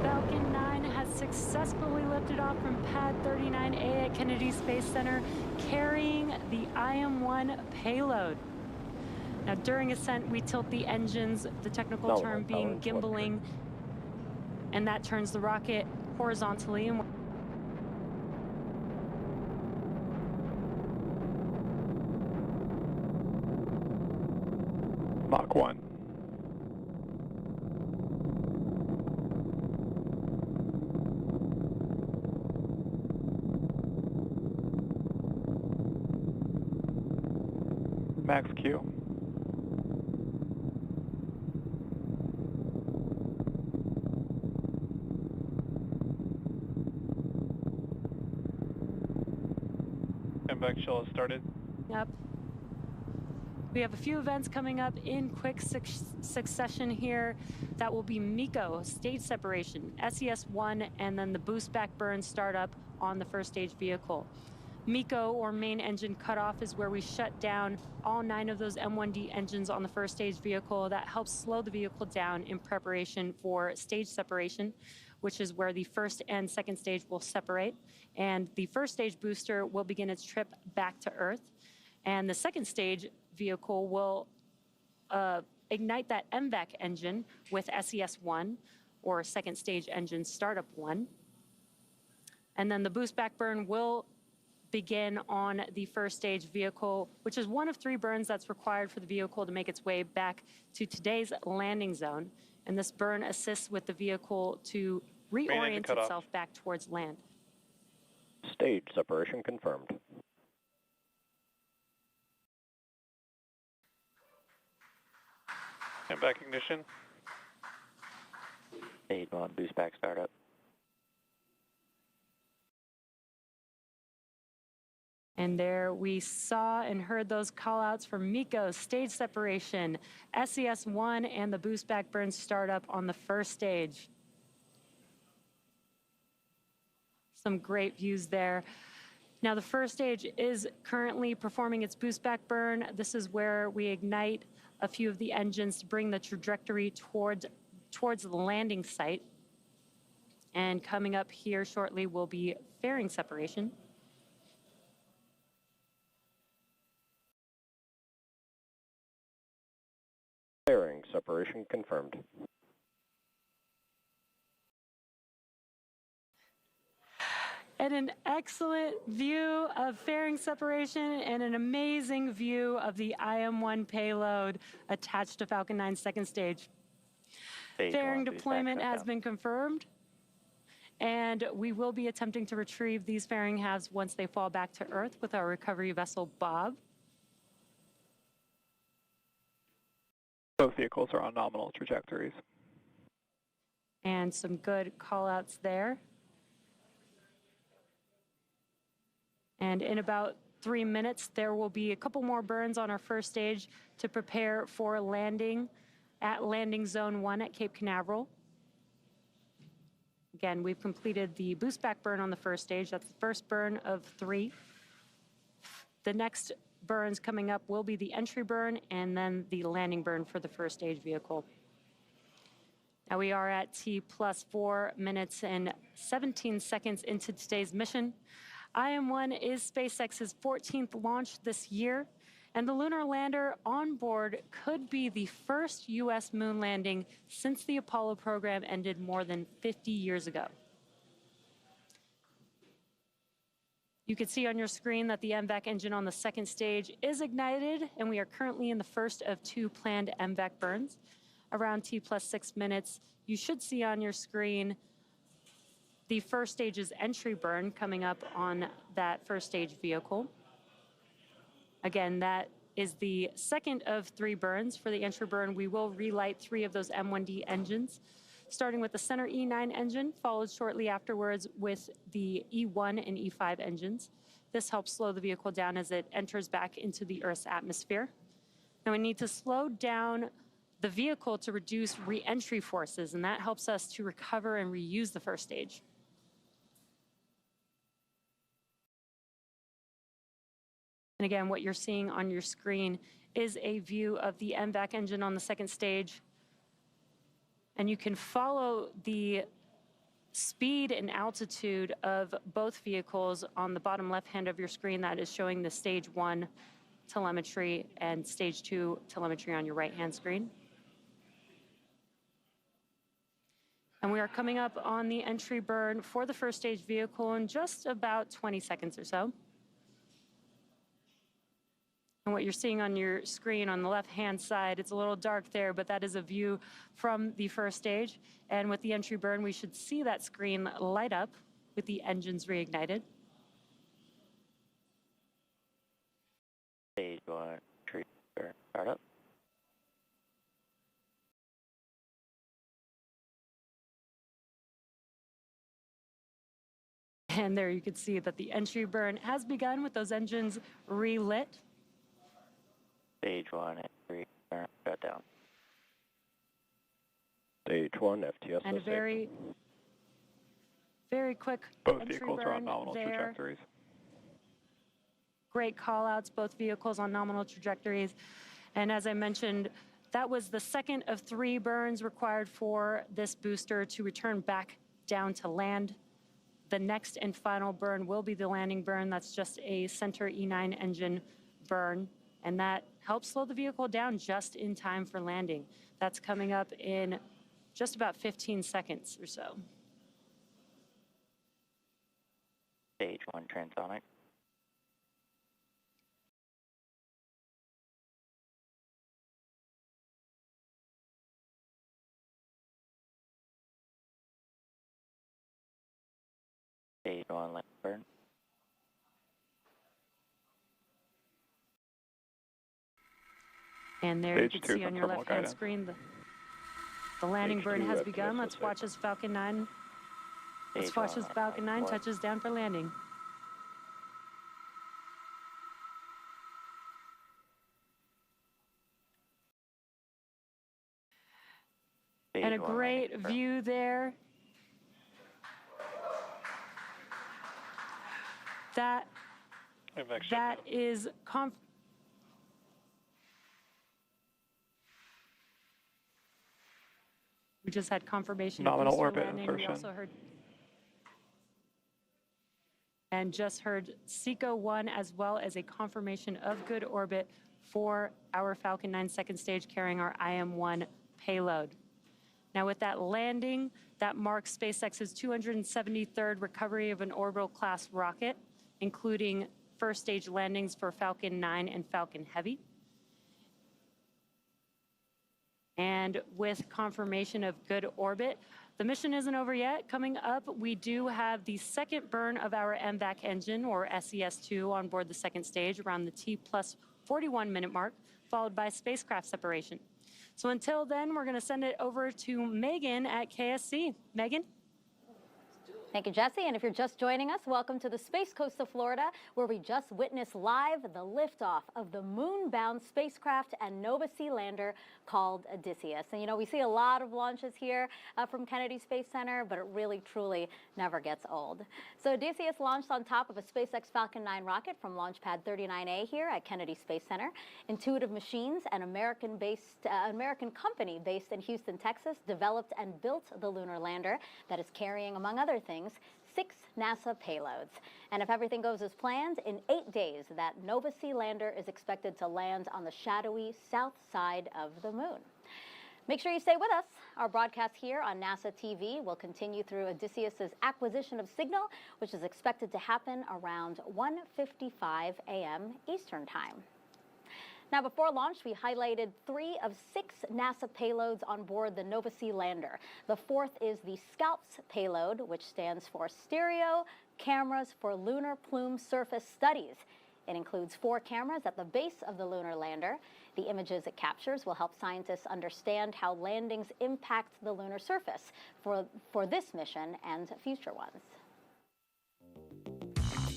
Falcon 9 has successfully lifted off from Pad 39A at Kennedy Space Center, carrying the IM-1 payload. Now, during ascent, we tilt the engines, the technical term being gimbaling, and that turns the rocket horizontally. And Mach 1. Max Q. Back shell has started. Yep. We have a few events coming up in quick succession here. That will be MECO, stage separation, SES-1, and then the boost back burn startup on the first stage vehicle. MECO, or main engine cutoff, is where we shut down all 9 of those M1D engines on the first stage vehicle. That helps slow the vehicle down in preparation for stage separation, which is where the first and second stage will separate. And the first stage booster will begin its trip back to Earth. And the second stage vehicle will ignite that MVAC engine with SES-1, or second stage engine startup 1. And then the boost back burn will begin on the first stage vehicle, which is one of 3 burns that's required for the vehicle to make its way back to today's landing zone. And this burn assists with the vehicle to reorient itself back towards land. Stage separation confirmed. And back ignition. Stage 1, boost back startup. And there we saw and heard those call outs for MECO, stage separation, SES-1, and the boost back burn startup on the first stage. Some great views there. Now the first stage is currently performing its boost back burn. This is where we ignite a few of the engines to bring the trajectory towards the landing site. And coming up here shortly will be fairing separation. Fairing separation confirmed. And an excellent view of fairing separation and an amazing view of the IM-1 payload attached to Falcon 9's second stage. Fairing deployment has been confirmed, and we will be attempting to retrieve these fairing halves once they fall back to Earth with our recovery vessel, Bob. Both vehicles are on nominal trajectories. And some good call-outs there. And in about 3 minutes, there will be a couple more burns on our first stage to prepare for landing at landing zone 1 at Cape Canaveral. Again, we've completed the boost back burn on the first stage. That's the first burn of 3. The next burns coming up will be the entry burn and then the landing burn for the first stage vehicle. Now we are at T plus 4 minutes and 17 seconds into today's mission. IM-1 is SpaceX's 14th launch this year, and the lunar lander on board could be the first U.S. moon landing since the Apollo program ended more than 50 years ago. You can see on your screen that the MVAC engine on the second stage is ignited, and we are currently in the first of 2 planned MVAC burns. Around T plus 6 minutes, you should see on your screen the first stage's entry burn coming up on that first stage vehicle. Again, that is the second of 3 burns. For the entry burn, we will relight 3 of those M1D engines, starting with the center E9 engine, followed shortly afterwards with the E1 and E5 engines. This helps slow the vehicle down as it enters back into the Earth's atmosphere. Now we need to slow down the vehicle to reduce re-entry forces, and that helps us to recover and reuse the first stage. And again, what you're seeing on your screen is a view of the MVAC engine on the second stage. And you can follow the speed and altitude of both vehicles on the bottom left hand of your screen. That is showing the stage 1 telemetry and stage 2 telemetry on your right hand screen. And we are coming up on the entry burn for the first stage vehicle in just about 20 seconds or so. And what you're seeing on your screen on the left-hand side, it's a little dark there, but that is a view from the first stage. And with the entry burn, we should see that screen light up with the engines reignited. Stage 1, entry burn startup. And there you can see that the entry burn has begun with those engines relit. Stage 1, entry burn shutdown. Stage 1, FTS. And a very quick Both entry vehicles burn are on nominal there. trajectories. Great call-outs, both vehicles on nominal trajectories. And as I mentioned, that was the second of 3 burns required for this booster to return back down to land. The next and final burn will be the landing burn. That's just a center E9 engine burn, and that helps slow the vehicle down just in time for landing. That's coming up in just about 15 seconds or so. Stage 1, transonic. Stage 1, landing burn. And there you Stage can 2 see on from your terminal left-hand guidance. screen the landing Stage burn 2 has at begun. TSS Let's watch as Falcon 9. Let's Stage watch 1 as Falcon 9 on touches down for landing. And a Stage 1 landing great confirmed. view there. That is we just had confirmation Nominal of booster orbit landing. We insertion. also heard and just heard SECO-1 as well as a confirmation of good orbit for our Falcon 9 second stage carrying our IM-1 payload. Now with that landing, that marks SpaceX's 273rd recovery of an orbital class rocket, including first stage landings for Falcon 9 and Falcon Heavy. And with confirmation of good orbit, the mission isn't over yet. Coming up, we do have the second burn of our MVAC engine, or SES-2, on board the second stage around the T+41 minute mark, followed by spacecraft separation. So until then, we're going to send it over to Megan at KSC. Megan? Thank you, Jesse. And if you're just joining us, welcome to the Space Coast of Florida, where we just witnessed live the liftoff of the moon-bound spacecraft and Nova-C lander called Odysseus. And you know, we see a lot of launches here from Kennedy Space Center, but it really, truly never gets old. So Odysseus launched on top of a SpaceX Falcon 9 rocket from Launch Pad 39A here at Kennedy Space Center. Intuitive Machines, an American company based in Houston, Texas, developed and built the lunar lander that is carrying, among other things, 6 NASA payloads. And if everything goes as planned, in 8 days, that Nova-C lander is expected to land on the shadowy south side of the moon. Make sure you stay with us. Our broadcast here on NASA TV will continue through Odysseus's acquisition of signal, which is expected to happen around 1:55 a.m. Eastern Time. Now, before launch, we highlighted 3 of 6 NASA payloads on board the Nova-C lander. The 4th is the SCALPS payload, which stands for Stereo Cameras for Lunar Plume Surface Studies. It includes 4 cameras at the base of the lunar lander. The images it captures will help scientists understand how landings impact the lunar surface for this mission and future ones.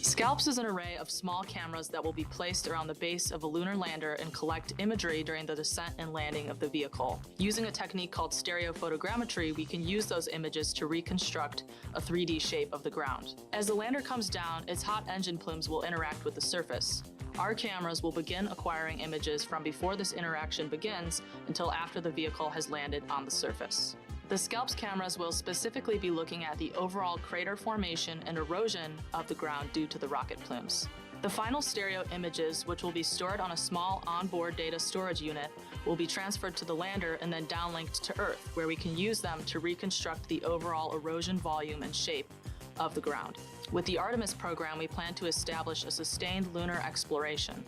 SCALPS is an array of small cameras that will be placed around the base of a lunar lander and collect imagery during the descent and landing of the vehicle. Using a technique called stereophotogrammetry, we can use those images to reconstruct a 3D shape of the ground. As the lander comes down, its hot engine plumes will interact with the surface. Our cameras will begin acquiring images from before this interaction begins until after the vehicle has landed on the surface. The SCALPS cameras will specifically be looking at the overall crater formation and erosion of the ground due to the rocket plumes. The final stereo images, which will be stored on a small onboard data storage unit, will be transferred to the lander and then downlinked to Earth, where we can use them to reconstruct the overall erosion volume and shape of the ground. With the Artemis program, we plan to establish a sustained lunar exploration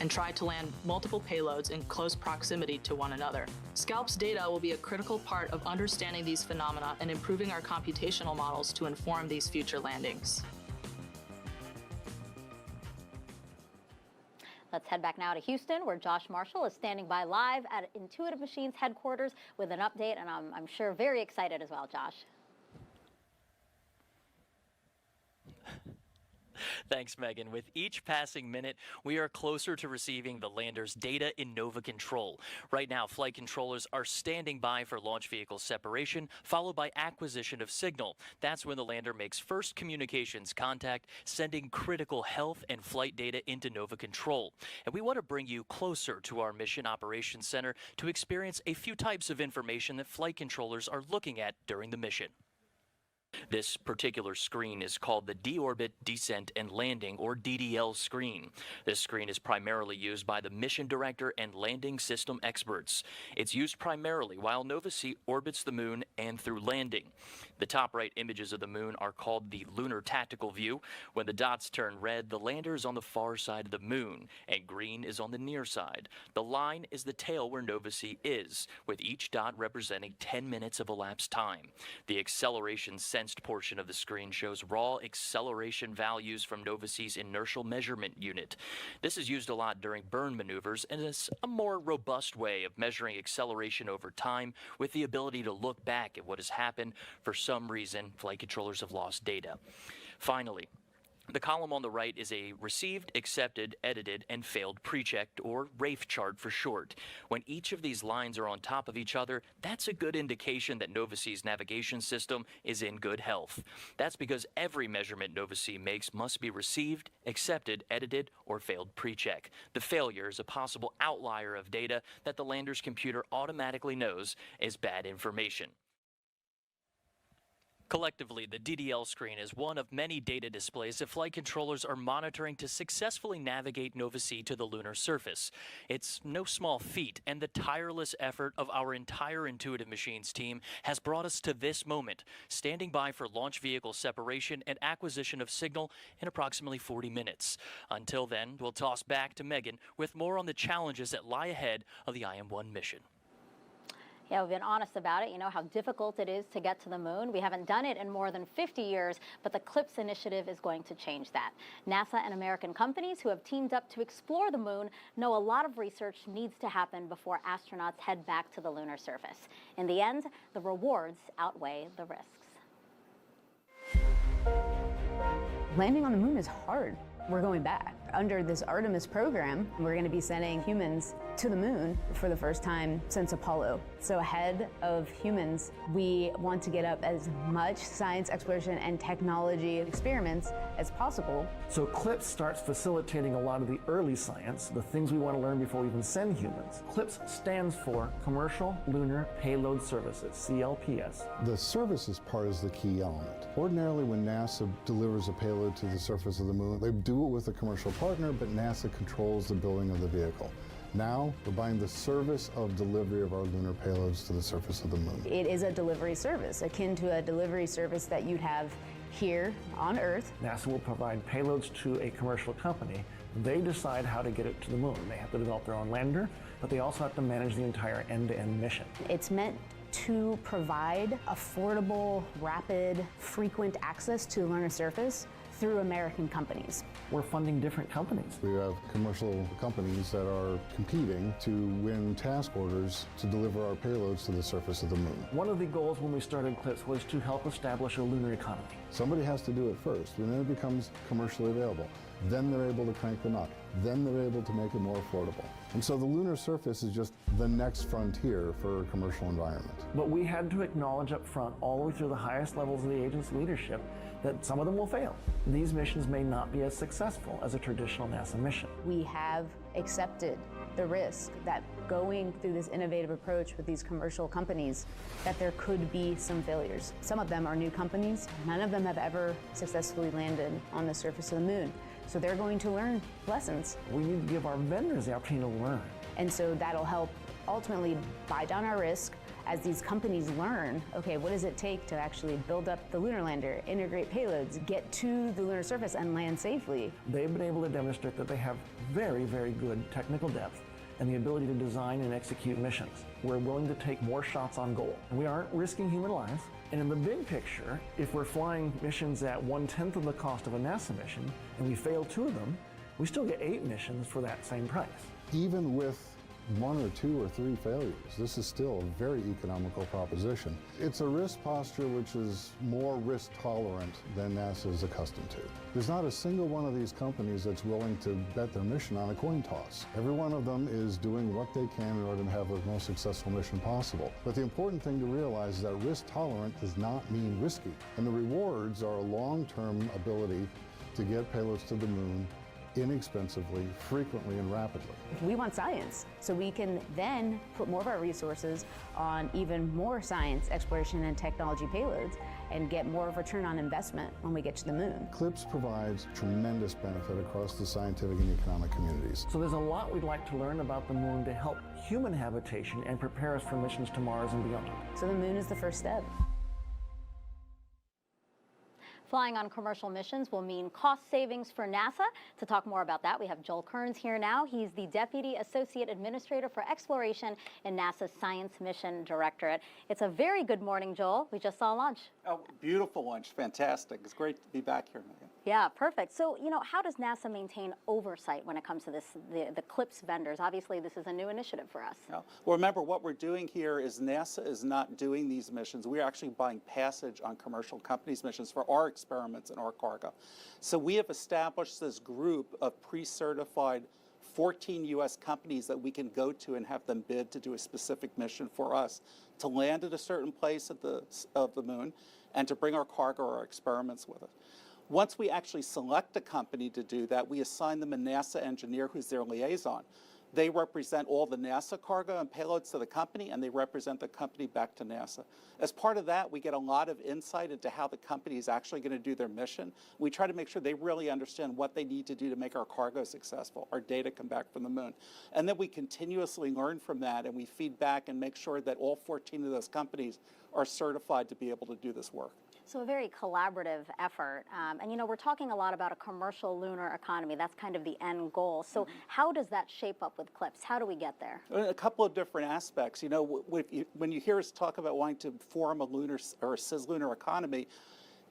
and try to land multiple payloads in close proximity to one another. SCALPS data will be a critical part of understanding these phenomena and improving our computational models to inform these future landings. Let's head back now to Houston, where Josh Marshall is standing by live at Intuitive Machines headquarters with an update, and I'm sure very excited as well, Josh. Thanks, Megan. With each passing minute, we are closer to receiving the lander's data in Nova Control. Right now, flight controllers are standing by for launch vehicle separation, followed by acquisition of signal. That's when the lander makes first communications contact, sending critical health and flight data into Nova Control. And we want to bring you closer to our Mission Operations Center to experience a few types of information that flight controllers are looking at during the mission. This particular screen is called the De-Orbit Descent and Landing, or DDL screen. This screen is primarily used by the mission director and landing system experts. It's used primarily while Nova-C orbits the moon and through landing. The top right images of the moon are called the lunar tactical view. When the dots turn red, the lander is on the far side of the moon, and green is on the near side. The line is the tail where Nova-C is, with each dot representing 10 minutes of elapsed time. The acceleration sensor condensed portion of the screen shows raw acceleration values from Nova-C's inertial measurement unit. This is used a lot during burn maneuvers and is a more robust way of measuring acceleration over time with the ability to look back at what has happened. For some reason, flight controllers have lost data. Finally, the column on the right is a received, accepted, edited, and failed pre-checked, or RAFE chart for short. When each of these lines are on top of each other, that's a good indication that Nova-C's navigation system is in good health. That's because every measurement Nova-C makes must be received, accepted, edited, or failed pre-check. The failure is a possible outlier of data that the lander's computer automatically knows is bad information. Collectively, the DDL screen is one of many data displays that flight controllers are monitoring to successfully navigate Nova-C to the lunar surface. It's no small feat, and the tireless effort of our entire Intuitive Machines team has brought us to this moment, standing by for launch vehicle separation and acquisition of signal in approximately 40 minutes. Until then, we'll toss back to Megan with more on the challenges that lie ahead of the IM-1 mission. Yeah, we've been honest about it. You know how difficult it is to get to the moon. We haven't done it in more than 50 years, but the CLIPS initiative is going to change that. NASA and American companies who have teamed up to explore the moon know a lot of research needs to happen before astronauts head back to the lunar surface. In the end, the rewards outweigh the risks. Landing on the moon is hard. We're going back. Under this Artemis program, we're going to be sending humans to the moon for the first time since Apollo. So ahead of humans, we want to get up as much science, exploration, and technology experiments as possible. So CLIPS starts facilitating a lot of the early science, the things we want to learn before we even send humans. CLIPS stands for Commercial Lunar Payload Services, CLPS. The services part is the key element. Ordinarily, when NASA delivers a payload to the surface of the moon, they do it with a commercial partner, but NASA controls the building of the vehicle. Now, we're buying the service of delivery of our lunar payloads to the surface of the moon. It is a delivery service, akin to a delivery service that you'd have here on Earth. NASA will provide payloads to a commercial company. They decide how to get it to the moon. They have to develop their own lander, but they also have to manage the entire end-to-end mission. It's meant to provide affordable, rapid, frequent access to the lunar surface through American companies. We're funding different companies. We have commercial companies that are competing to win task orders to deliver our payloads to the surface of the moon. One of the goals when we started CLIPS was to help establish a lunar economy. Somebody has to do it first, and then it becomes commercially available. Then they're able to crank them up. Then they're able to make it more affordable. And so the lunar surface is just the next frontier for a commercial environment. But we had to acknowledge up front, all the way through the highest levels of the agency leadership, that some of them will fail. These missions may not be as successful as a traditional NASA mission. We have accepted the risk that going through this innovative approach with these commercial companies, that there could be some failures. Some of them are new companies. None of them have ever successfully landed on the surface of the moon. So they're going to learn lessons. We need to give our vendors the opportunity to learn. And so that'll help ultimately buy down our risk as these companies learn, okay, what does it take to actually build up the lunar lander, integrate payloads, get to the lunar surface and land safely? They've been able to demonstrate that they have very, very good technical depth and the ability to design and execute missions. We're willing to take more shots on goal. And we aren't risking human lives. And in the big picture, if we're flying missions at 1/10 of the cost of a NASA mission and we fail 2 of them, we still get 8 missions for that same price. Even with 1 or 2 or 3 failures, this is still a very economical proposition. It's a risk posture which is more risk tolerant than NASA is accustomed to. There's not a single one of these companies that's willing to bet their mission on a coin toss. Every one of them is doing what they can in order to have the most successful mission possible. But the important thing to realize is that risk tolerant does not mean risky. And the rewards are a long-term ability to get payloads to the moon inexpensively, frequently, and rapidly. We want science, so we can then put more of our resources on even more science, exploration, and technology payloads and get more of a return on investment when we get to the moon. CLIPS provides tremendous benefit across the scientific and economic communities. So there's a lot we'd like to learn about the moon to help human habitation and prepare us for missions to Mars and beyond. So the moon is the first step. Flying on commercial missions will mean cost savings for NASA. To talk more about that, we have Joel Kearns here now. He's the Deputy Associate Administrator for Exploration in NASA's Science Mission Directorate. It's a very good morning, Joel. We just saw launch. Oh, beautiful launch. Fantastic. It's great to be back here, Megan. Yeah, perfect. So, how does NASA maintain oversight when it comes to this, the CLPS vendors? Obviously, this is a new initiative for us. Well, remember, what we're doing here is NASA is not doing these missions. We're actually buying passage on commercial companies' missions for our experiments and our cargo. So we have established this group of pre-certified 14 U.S. companies that we can go to and have them bid to do a specific mission for us, to land at a certain place of the moon, and to bring our cargo or our experiments with it. Once we actually select a company to do that, we assign them a NASA engineer who's their liaison. They represent all the NASA cargo and payloads to the company, and they represent the company back to NASA. As part of that, we get a lot of insight into how the company is actually going to do their mission. We try to make sure they really understand what they need to do to make our cargo successful, our data come back from the moon. And then we continuously learn from that, and we feed back and make sure that all 14 of those companies are certified to be able to do this work. So a very collaborative effort. And we're talking a lot about a commercial lunar economy. That's kind of the end goal. So how does that shape up with CLPS? How do we get there? A couple of different aspects. When you hear us talk about wanting to form a lunar or a cislunar economy,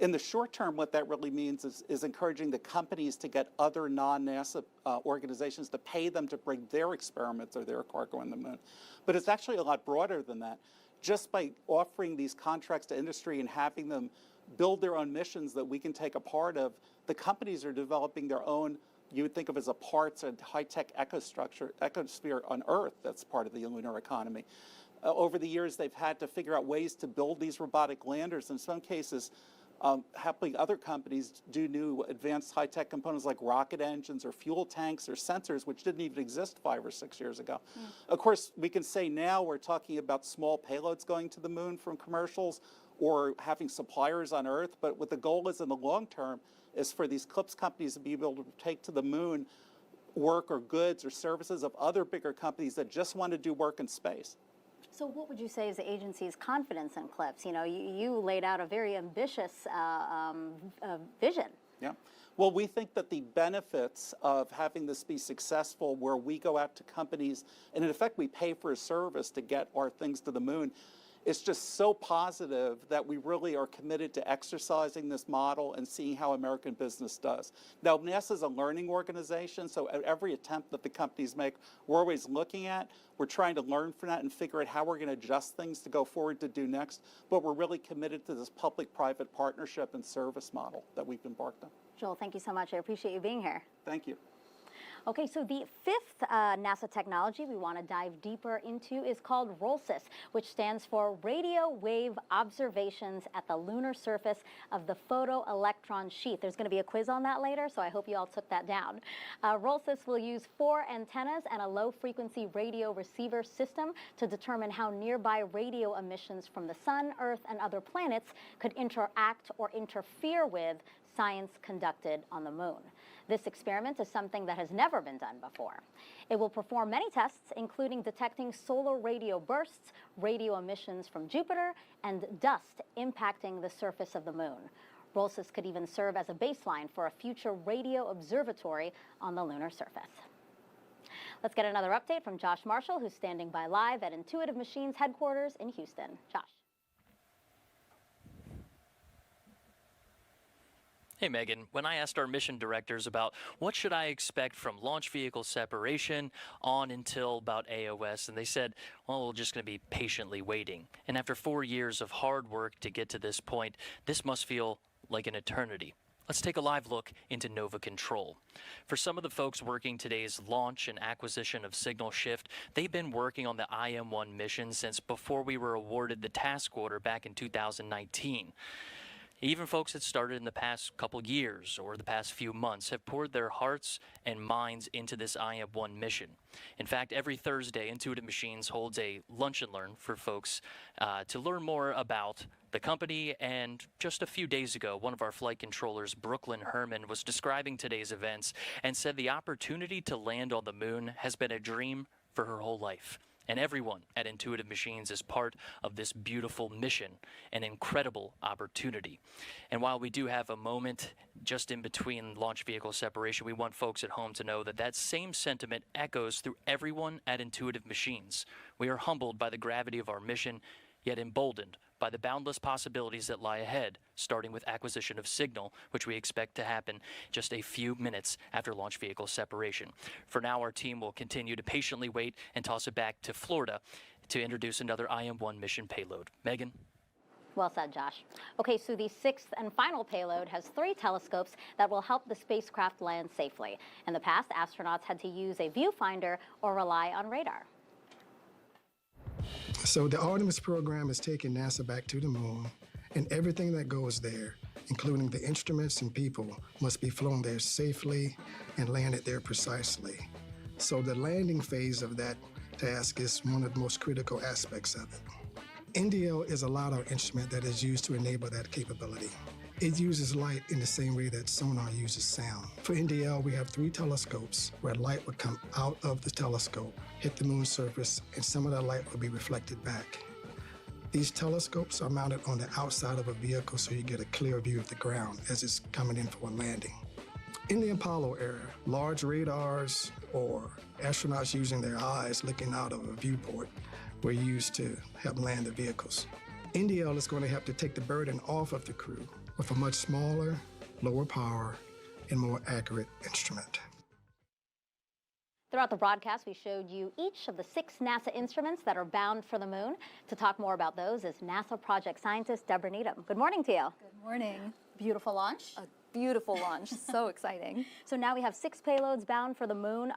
in the short term, what that really means is encouraging the companies to get other non-NASA organizations to pay them to bring their experiments or their cargo on the moon. But it's actually a lot broader than that. Just by offering these contracts to industry and having them build their own missions that we can take a part of, the companies are developing their own, you would think of as a parts and high-tech ecosphere on Earth that's part of the lunar economy. Over the years, they've had to figure out ways to build these robotic landers. In some cases, helping other companies do new advanced high-tech components like rocket engines or fuel tanks or sensors, which didn't even exist 5 or 6 years ago. Of course, we can say now we're talking about small payloads going to the moon from commercials or having suppliers on Earth, but what the goal is in the long term is for these CLPS companies to be able to take to the moon work or goods or services of other bigger companies that just want to do work in space. So what would you say is the agency's confidence in CLPS? You laid out a very ambitious vision. Yeah. Well, we think that the benefits of having this be successful, where we go out to companies and in effect we pay for a service to get our things to the moon, it's just so positive that we really are committed to exercising this model and seeing how American business does. Now, NASA is a learning organization, so at every attempt that the companies make, we're always looking at. We're trying to learn from that and figure out how we're going to adjust things to go forward to do next. But we're really committed to this public-private partnership and service model that we've embarked on. Joel, thank you so much. I appreciate you being here. Thank you. Okay, so the fifth NASA technology we want to dive deeper into is called ROLSIS, which stands for Radio Wave Observations at the Lunar Surface of the Photoelectron Sheath. There's going to be a quiz on that later, so I hope you all took that down. ROLSIS will use 4 antennas and a low-frequency radio receiver system to determine how nearby radio emissions from the Sun, Earth, and other planets could interact or interfere with science conducted on the moon. This experiment is something that has never been done before. It will perform many tests, including detecting solar radio bursts, radio emissions from Jupiter, and dust impacting the surface of the moon. ROLSIS could even serve as a baseline for a future radio observatory on the lunar surface. Let's get another update from Josh Marshall, who's standing by live at Intuitive Machines headquarters in Houston. Josh. Hey Megan, when I asked our mission directors about what should I expect from launch vehicle separation on until about AOS, and they said, well, we're just going to be patiently waiting. And after 4 years of hard work to get to this point, this must feel like an eternity. Let's take a live look into Nova Control. For some of the folks working today's launch and acquisition of signal shift, they've been working on the IM-1 mission since before we were awarded the task order back in 2019. Even folks that started in the past couple years or the past few months have poured their hearts and minds into this IM-1 mission. In fact, every Thursday, Intuitive Machines holds a lunch and learn for folks to learn more about the company. And just a few days ago, one of our flight controllers, Brooklyn Herman, was describing today's events and said the opportunity to land on the moon has been a dream for her whole life. And everyone at Intuitive Machines is part of this beautiful mission, an incredible opportunity. And while we do have a moment just in between launch vehicle separation, we want folks at home to know that that same sentiment echoes through everyone at Intuitive Machines. We are humbled by the gravity of our mission, yet emboldened by the boundless possibilities that lie ahead, starting with acquisition of signal, which we expect to happen just a few minutes after launch vehicle separation. For now, our team will continue to patiently wait and toss it back to Florida to introduce another IM-1 mission payload. Megan? Well said, Josh. Okay, so the sixth and final payload has 3 telescopes that will help the spacecraft land safely. In the past, astronauts had to use a viewfinder or rely on radar. So the Artemis program is taking NASA back to the moon, and everything that goes there, including the instruments and people, must be flown there safely and landed there precisely. So the landing phase of that task is one of the most critical aspects of it. NDL is a LiDAR instrument that is used to enable that capability. It uses light in the same way that sonar uses sound. For NDL, we have 3 telescopes where light would come out of the telescope, hit the moon's surface, and some of that light will be reflected back. These telescopes are mounted on the outside of a vehicle so you get a clear view of the ground as it's coming in for a landing. In the Apollo era, large radars or astronauts using their eyes looking out of a viewport were used to help land the vehicles. NDL is going to have to take the burden off of the crew with a much smaller, lower power, and more accurate instrument. Throughout the broadcast, we showed you each of the 6 NASA instruments that are bound for the moon. To talk more about those is NASA project scientist Deborah Needham. Good morning to you. Good morning. Beautiful launch. A beautiful launch. So exciting. So now we have 6 payloads bound for the moon.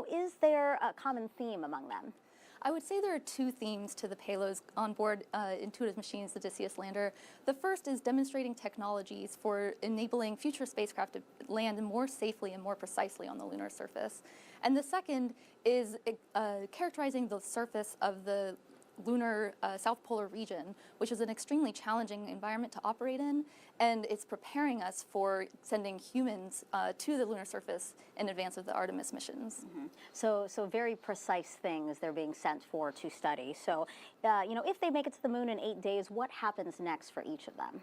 Is there a common theme among them? I would say there are 2 themes to the payloads on board Intuitive Machines' the Odysseus lander. The first is demonstrating technologies for enabling future spacecraft to land more safely and more precisely on the lunar surface. And the second is characterizing the surface of the lunar South Polar region, which is an extremely challenging environment to operate in, and it's preparing us for sending humans to the lunar surface in advance of the Artemis missions. Mm-hmm. So very precise things they're being sent for to study. So, if they make it to the moon in 8 days, what happens next for each of them?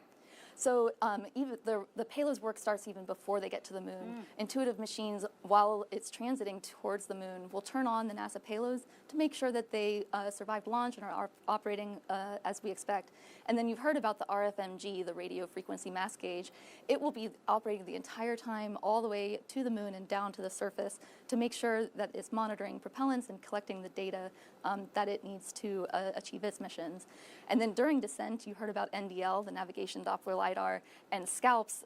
So even the payload's work starts even before they get to the moon. Intuitive Machines, while it's transiting towards the moon, will turn on the NASA payloads to make sure that they survive launch and are operating as we expect. And then you've heard about the RFMG, the radio frequency mass gauge. It will be operating the entire time all the way to the moon and down to the surface to make sure that it's monitoring propellants and collecting the data that it needs to achieve its missions. And then during descent, you heard about NDL, the Navigation Doppler LiDAR, and SCALPs.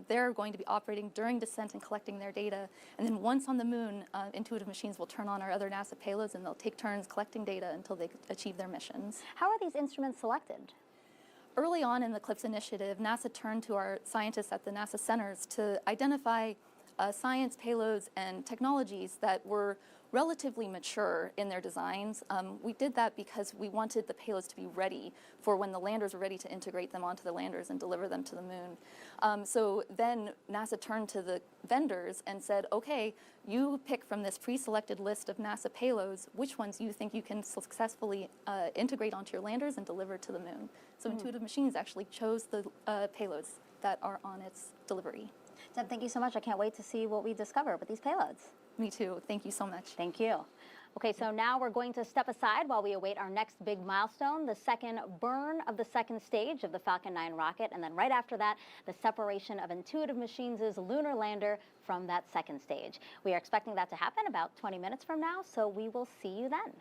They're going to be operating during descent and collecting their data. And then once on the moon, Intuitive Machines will turn on our other NASA payloads, and they'll take turns collecting data until they achieve their missions. How are these instruments selected? Early on in the CLIPS initiative, NASA turned to our scientists at the NASA centers to identify science payloads and technologies that were relatively mature in their designs. We did that because we wanted the payloads to be ready for when the landers were ready to integrate them onto the landers and deliver them to the moon. So then NASA turned to the vendors and said, okay, you pick from this pre-selected list of NASA payloads which ones you think you can successfully integrate onto your landers and deliver to the moon. So Intuitive Machines actually chose the payloads that are on its delivery. Deb, thank you so much. I can't wait to see what we discover with these payloads. Me too. Thank you so much. Thank you. Okay, so now we're going to step aside while we await our next big milestone, the second burn of the second stage of the Falcon 9 rocket, and then right after that, the separation of Intuitive Machines' lunar lander from that second stage. We are expecting that to happen about 20 minutes from now, so we will see you then.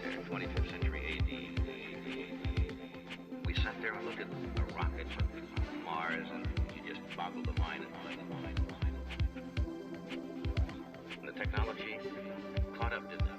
22nd century AD. We sat there and looked at the rockets from Mars, and you just boggled the mind. And the technology caught up, didn't it?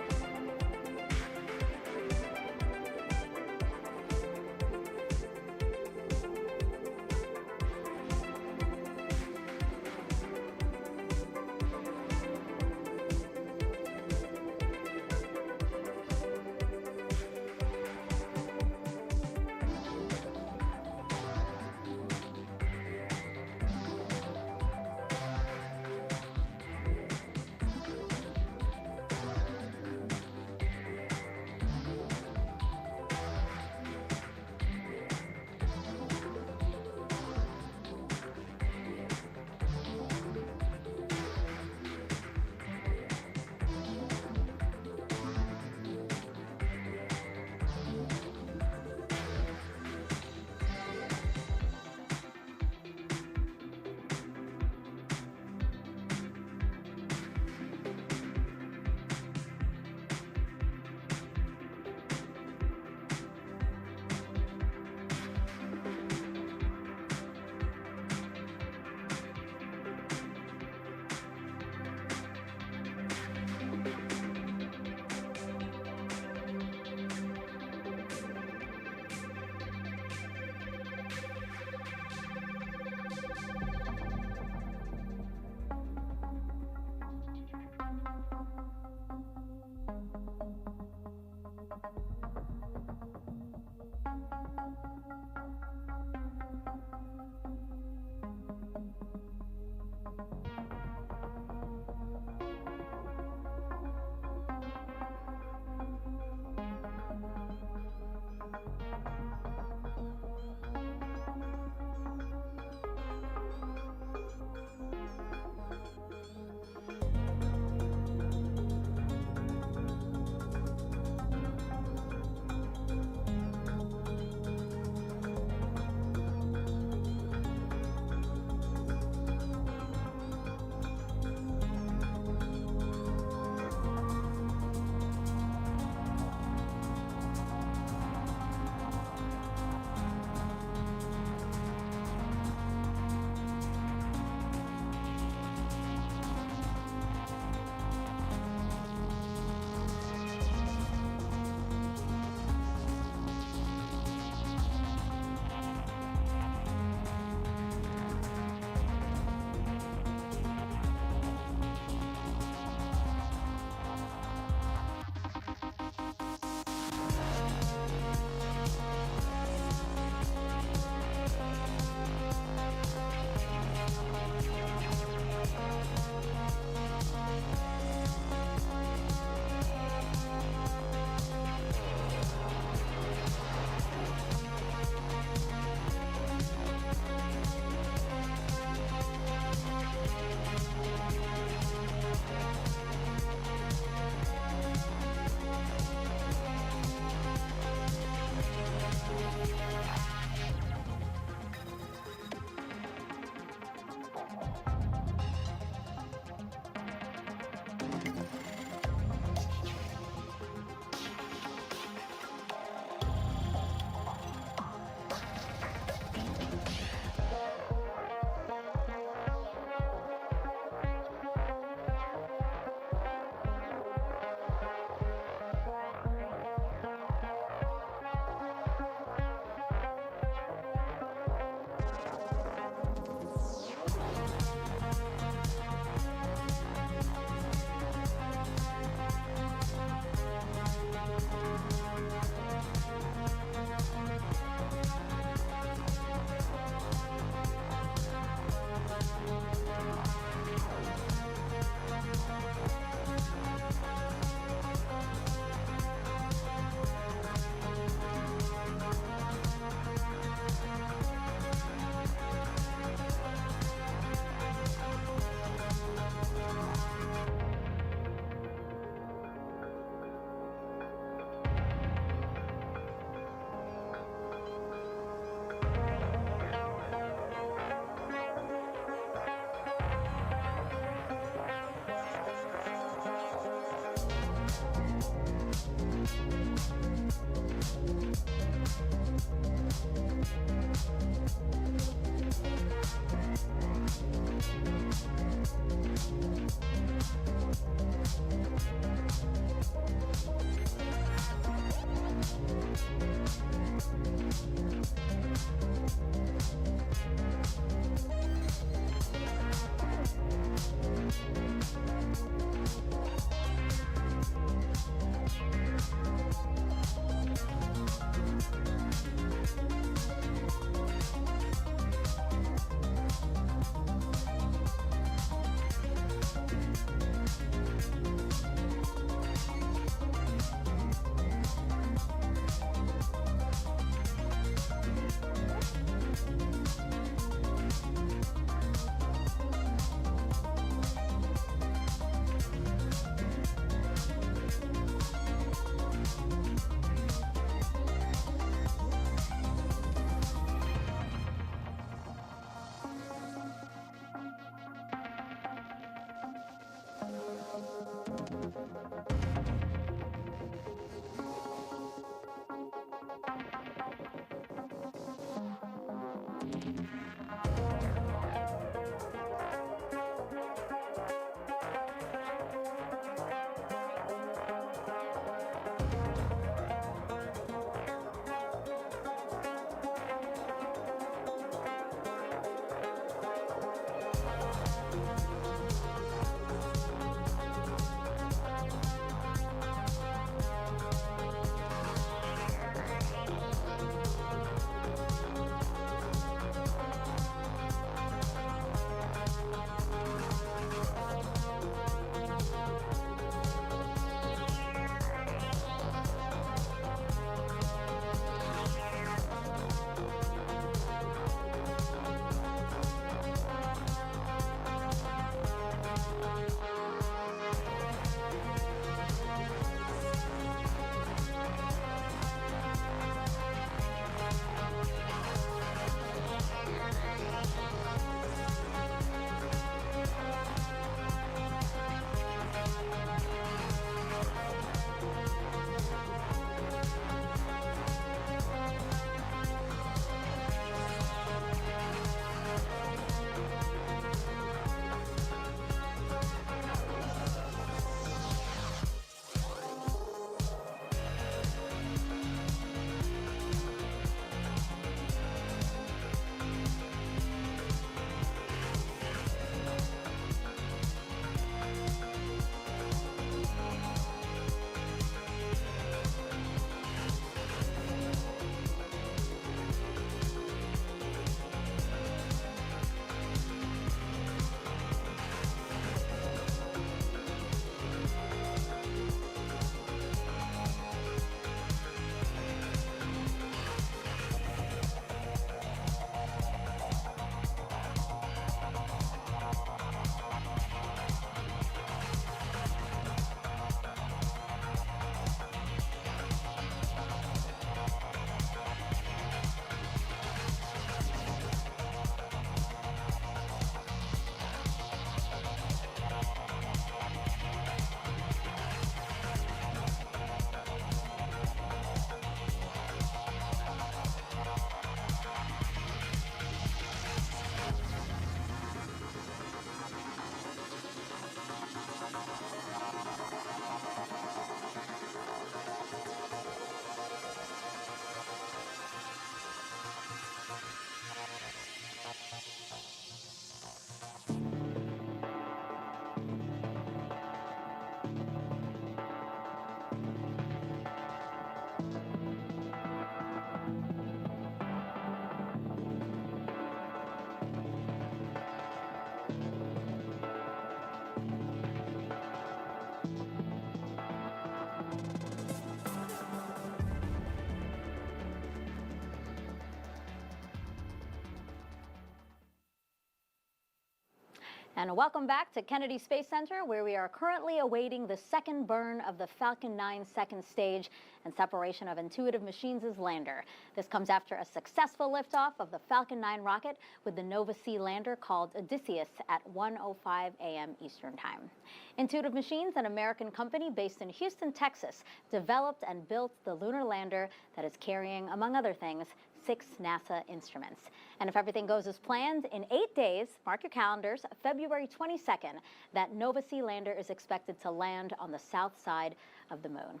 And welcome back to Kennedy Space Center, where we are currently awaiting the second burn of the Falcon 9 second stage and separation of Intuitive Machines' lander. This comes after a successful liftoff of the Falcon 9 rocket with the Nova C lander called Odysseus at 1:05 a.m. Eastern Time. Intuitive Machines, an American company based in Houston, Texas, developed and built the lunar lander that is carrying, among other things, 6 NASA instruments. And if everything goes as planned, in 8 days, mark your calendars, February 22nd, that Nova C lander is expected to land on the south side of the moon.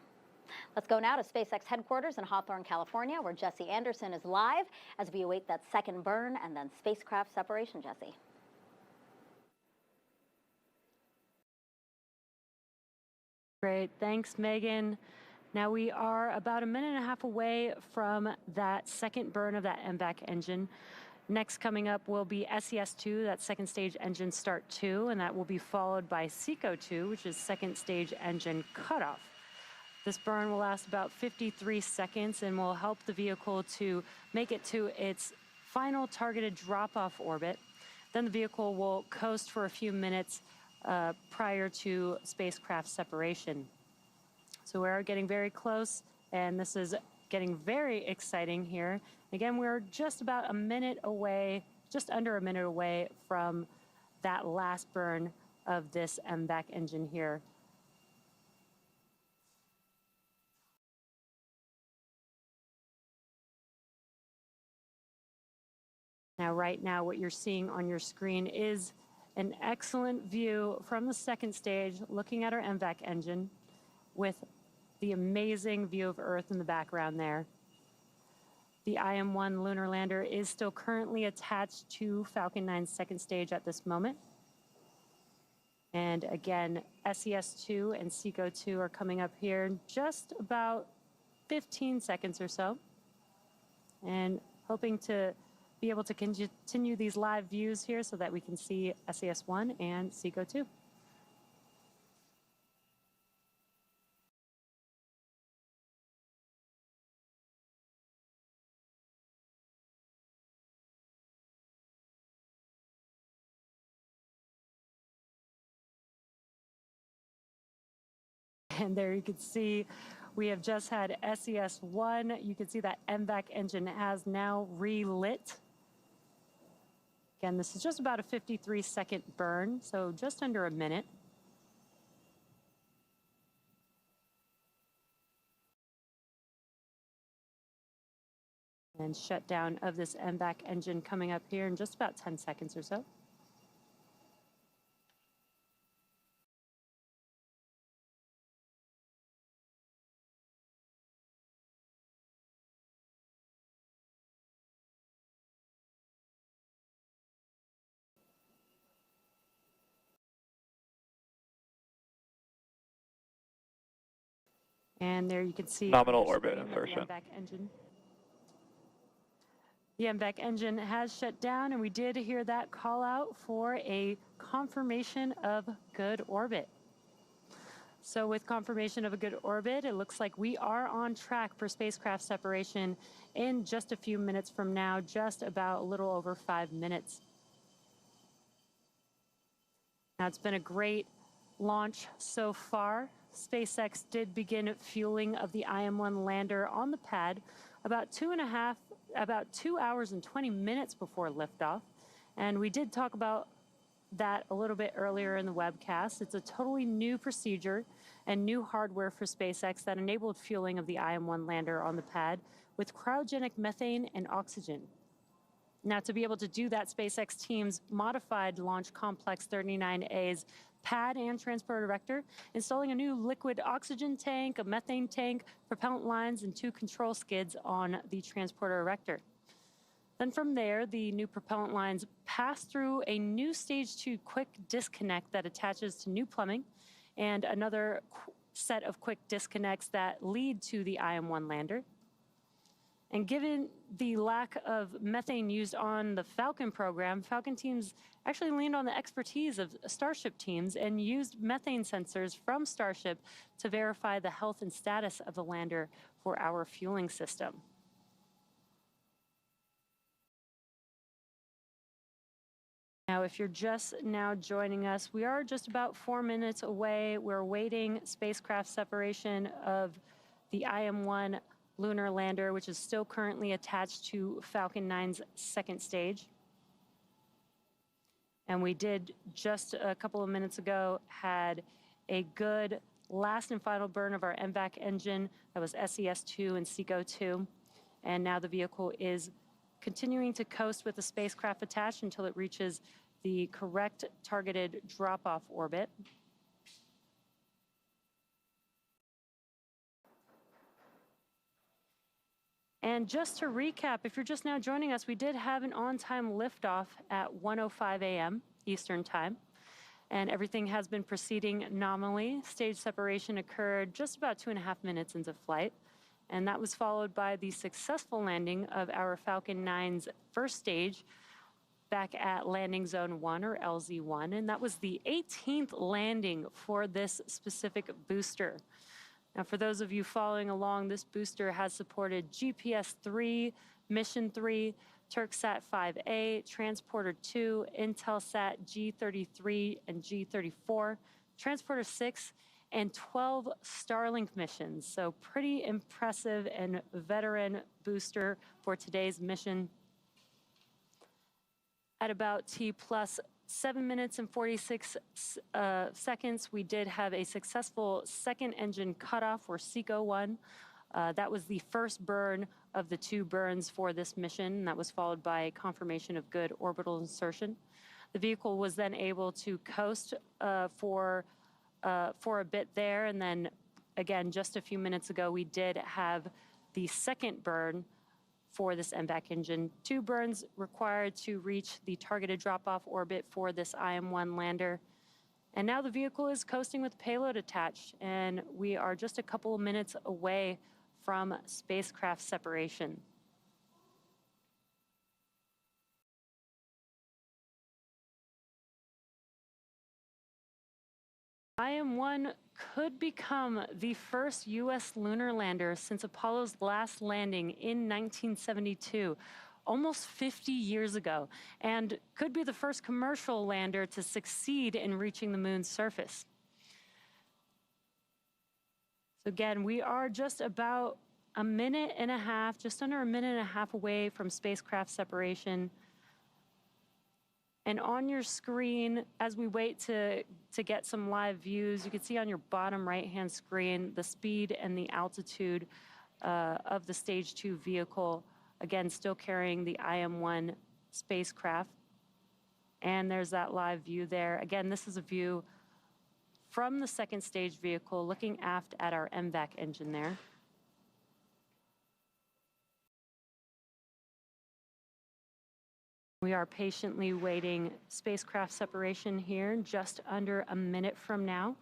Let's go now to SpaceX headquarters in Hawthorne, California, where Jesse Anderson is live as we await that second burn and then spacecraft separation. Jesse. Great. Thanks, Megan. Now we are about a minute and a half away from that second burn of that MVAC engine. Next coming up will be SES-2, that second stage engine start 2, and that will be followed by SECO-2, which is second stage engine cutoff. This burn will last about 53 seconds and will help the vehicle to make it to its final targeted drop-off orbit. Then the vehicle will coast for a few minutes prior to spacecraft separation. So we're getting very close, and this is getting very exciting here. Again, we're just about a minute away, just under a minute away from that last burn of this MVAC engine here. Now, right now, what you're seeing on your screen is an excellent view from the second stage, looking at our MVAC engine with the amazing view of Earth in the background there. The IM-1 lunar lander is still currently attached to Falcon 9's second stage at this moment. And again, SES-2 and SECO-2 are coming up here in just about 15 seconds or so. And hoping to be able to continue these live views here so that we can see SES-1 and SECO-2. And there you can see we have just had SES-1. You can see that MVAC engine has now relit. Again, this is just about a 53-second burn, so just under a minute. And shutdown of this MVAC engine coming up here in just about 10 seconds or so. And there you can see nominal orbit insertion. The MVAC engine has shut down, and we did hear that call out for a confirmation of good orbit. So with confirmation of a good orbit, it looks like we are on track for spacecraft separation in just a few minutes from now, just about a little over 5 minutes. Now, it's been a great launch so far. SpaceX did begin fueling of the IM-1 lander on the pad about 2 hours and 20 minutes before liftoff. And we did talk about that a little bit earlier in the webcast. It's a totally new procedure and new hardware for SpaceX that enabled fueling of the IM-1 lander on the pad with cryogenic methane and oxygen. Now, to be able to do that, SpaceX teams modified Launch Complex 39A's pad and transporter erector, installing a new liquid oxygen tank, a methane tank, propellant lines, and 2 control skids on the transporter erector. Then from there, the new propellant lines pass through a new Stage 2 quick disconnect that attaches to new plumbing and another set of quick disconnects that lead to the IM-1 lander. And given the lack of methane used on the Falcon program, Falcon teams actually leaned on the expertise of Starship teams and used methane sensors from Starship to verify the health and status of the lander for our fueling system. Now, if you're just now joining us, we are just about 4 minutes away. We're awaiting spacecraft separation of the IM-1 lunar lander, which is still currently attached to Falcon 9's second stage. And we did just a couple of minutes ago had a good last and final burn of our MVAC engine. That was SES-2 and SECO-2. And now the vehicle is continuing to coast with the spacecraft attached until it reaches the correct targeted drop-off orbit. And just to recap, if you're just now joining us, we did have an on-time liftoff at 1:05 a.m. Eastern Time, and everything has been proceeding nominally. Stage separation occurred just about 2.5 minutes into flight, and that was followed by the successful landing of our Falcon 9's first stage back at Landing Zone 1, or LZ1, and that was the 18th landing for this specific booster. Now, for those of you following along, this booster has supported GPS-3, Mission 3, Turksat 5A, Transporter 2, Intelsat G33 and G34, Transporter 6, and 12 Starlink missions. So pretty impressive and veteran booster for today's mission. At about T plus 7 minutes and 46 seconds, we did have a successful second engine cutoff for SECO-1. That was the first burn of the 2 burns for this mission. That was followed by confirmation of good orbital insertion. The vehicle was then able to coast for a bit there, and then again, just a few minutes ago, we did have the second burn for this MVAC engine. 2 burns required to reach the targeted drop-off orbit for this IM-1 lander. And now the vehicle is coasting with payload attached, and we are just a couple of minutes away from spacecraft separation. IM-1 could become the first U.S. lunar lander since Apollo's last landing in 1972, almost 50 years ago, and could be the first commercial lander to succeed in reaching the moon's surface. So again, we are just about a minute and a half, just under a minute and a half away from spacecraft separation. And on your screen, as we wait to get some live views, you can see on your bottom right-hand screen the speed and the altitude of the Stage 2 vehicle, again, still carrying the IM-1 spacecraft. And there's that live view there. Again, this is a view from the second stage vehicle looking aft at our MVAC engine there. We are patiently waiting spacecraft separation here, just under a minute from now.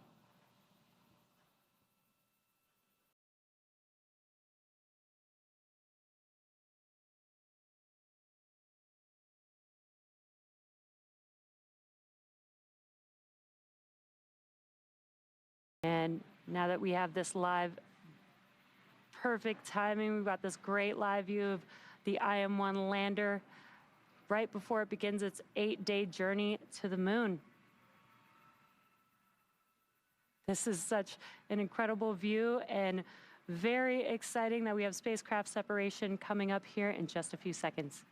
And now that we have this live, perfect timing, we've got this great live view of the IM-1 lander right before it begins its 8-day journey to the moon. This is such an incredible view and very exciting that we have spacecraft separation coming up here in just a few seconds.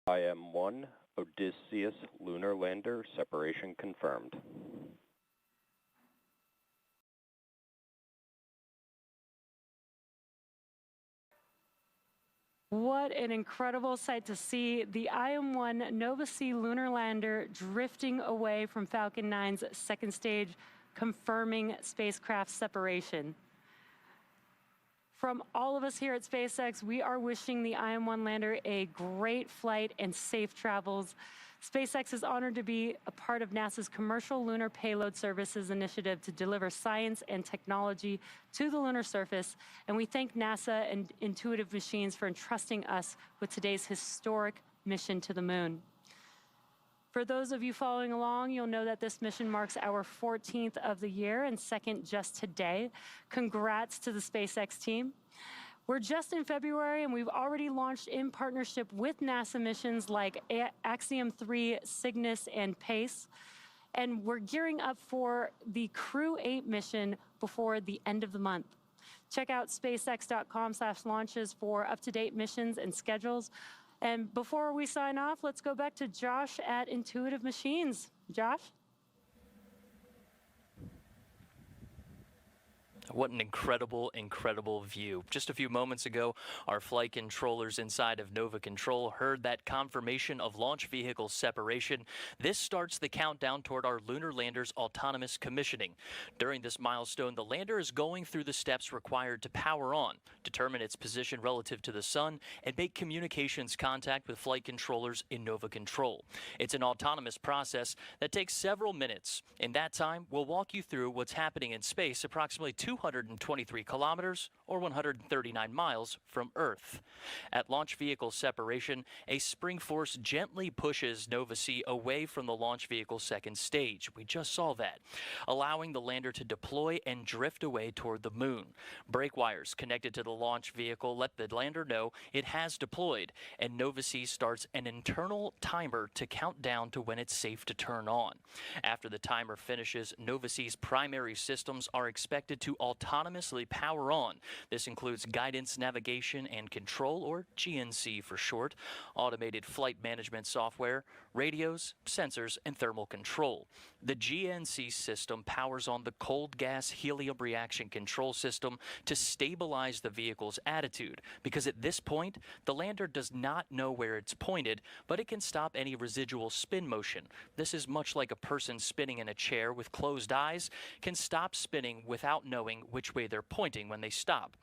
IM-1 Odysseus lunar lander separation confirmed. What an incredible sight to see the IM-1 Nova C lunar lander drifting away from Falcon 9's second stage, confirming spacecraft separation. From all of us here at SpaceX, we are wishing the IM-1 lander a great flight and safe travels. SpaceX is honored to be a part of NASA's Commercial Lunar Payload Services initiative to deliver science and technology to the lunar surface, and we thank NASA and Intuitive Machines for entrusting us with today's historic mission to the moon. For For those of you following along, you'll know that this mission marks our 14th of the year and second just today. Congrats to the SpaceX team. We're just in February, and we've already launched in partnership with NASA missions like Axiom 3, Cygnus, and PACE. And we're gearing up for the Crew 8 mission before the end of the month. Check out spacex.com/launches for up-to-date missions and schedules. And before we sign off, let's go back to Josh at Intuitive Machines. Josh? What an incredible, incredible view. Just a few moments ago, our flight controllers inside of Nova Control heard that confirmation of launch vehicle separation. This starts the countdown toward our lunar lander's autonomous commissioning. During this milestone, the lander is going through the steps required to power on, determine its position relative to the sun, and make communications contact with flight controllers in Nova Control. It's an autonomous process that takes several minutes. In that time, we'll walk you through what's happening in space approximately 223 kilometers or 139 miles from Earth. At launch vehicle separation, a spring force gently pushes Nova-C away from the launch vehicle's second stage. We just saw that, allowing the lander to deploy and drift away toward the moon. Brake wires connected to the launch vehicle let the lander know it has deployed, and Nova-C starts an internal timer to count down to when it's safe to turn on. After the timer finishes, Nova-C's primary systems are expected to autonomously power on. This includes guidance, navigation, and control, or GNC for short, automated flight management software, radios, sensors, and thermal control. The GNC system powers on the cold gas helium reaction control system to stabilize the vehicle's attitude, because at this point, the lander does not know where it's pointed, but it can stop any residual spin motion. This is much like a person spinning in a chair with closed eyes can stop spinning without knowing which way they're pointing when they stop.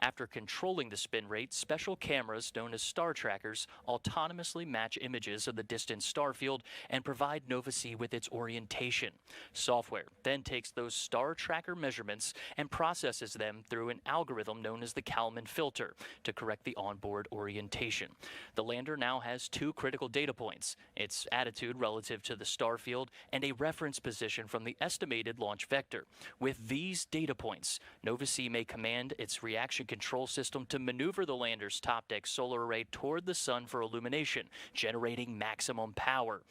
After controlling the spin rate, special cameras known as star trackers autonomously match images of the distant star field and provide Nova-C with its orientation. Software then takes those star tracker measurements and processes them through an algorithm known as the Kalman filter to correct the onboard orientation. The lander now has two critical data points: its attitude relative to the star field and a reference position from the estimated launch vector. With these data points, Nova-C may command its reaction control system to maneuver the lander's top deck solar array toward the sun for illumination, generating maximum power.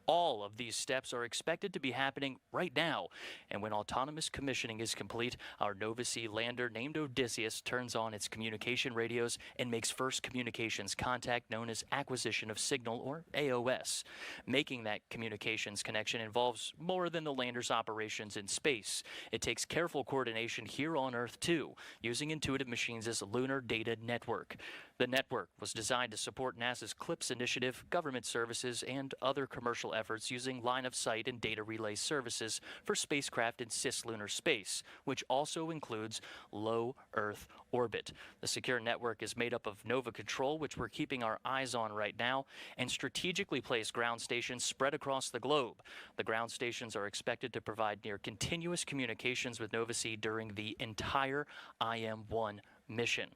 All of these steps are expected to be happening right now, and when autonomous commissioning is complete, our Nova-C lander named Odysseus turns on its communication radios and makes first communications contact known as acquisition of signal, or AOS. Making that communications connection involves more than the lander's operations in space. It takes careful coordination here on Earth too, using Intuitive Machines' Lunar Data Network. The network was designed to support NASA's CLIPS initiative, government services, and other commercial efforts using line-of-sight and data relay services for spacecraft in cislunar space, which also includes low Earth orbit. The secure network is made up of Nova Control, which we're keeping our eyes on right now, and strategically placed ground stations spread across the globe. The ground stations are expected to provide near continuous communications with Nova-C during the entire IM-1 mission.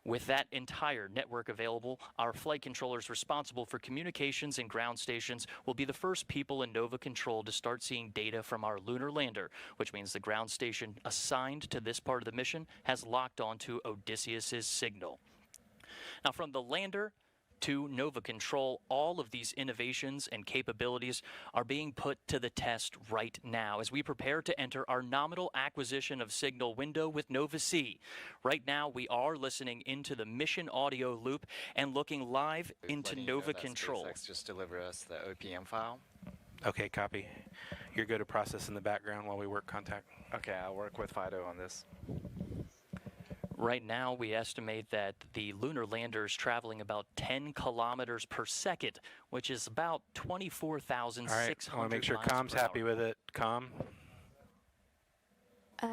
With that entire network available, our flight controllers responsible for communications and ground stations will be the first people in Nova Control to start seeing data from our lunar lander, which means the ground station assigned to this part of the mission has locked onto Odysseus's signal. Now, from the lander to Nova Control, all of these innovations and capabilities are being put to the test right now as we prepare to enter our nominal acquisition of signal window with Nova-C. Right now, we are listening into the mission audio loop and looking live into Nova Control. SpaceX just delivered us the OPM file. Okay, copy. You're good to process in the background while we work contact. Okay, I'll work with Fido on this. Right now, we estimate that the lunar lander is traveling about 10 kilometers per second, which is about 24,600 All right, I want to make sure miles Com's per happy hour. with it. Com?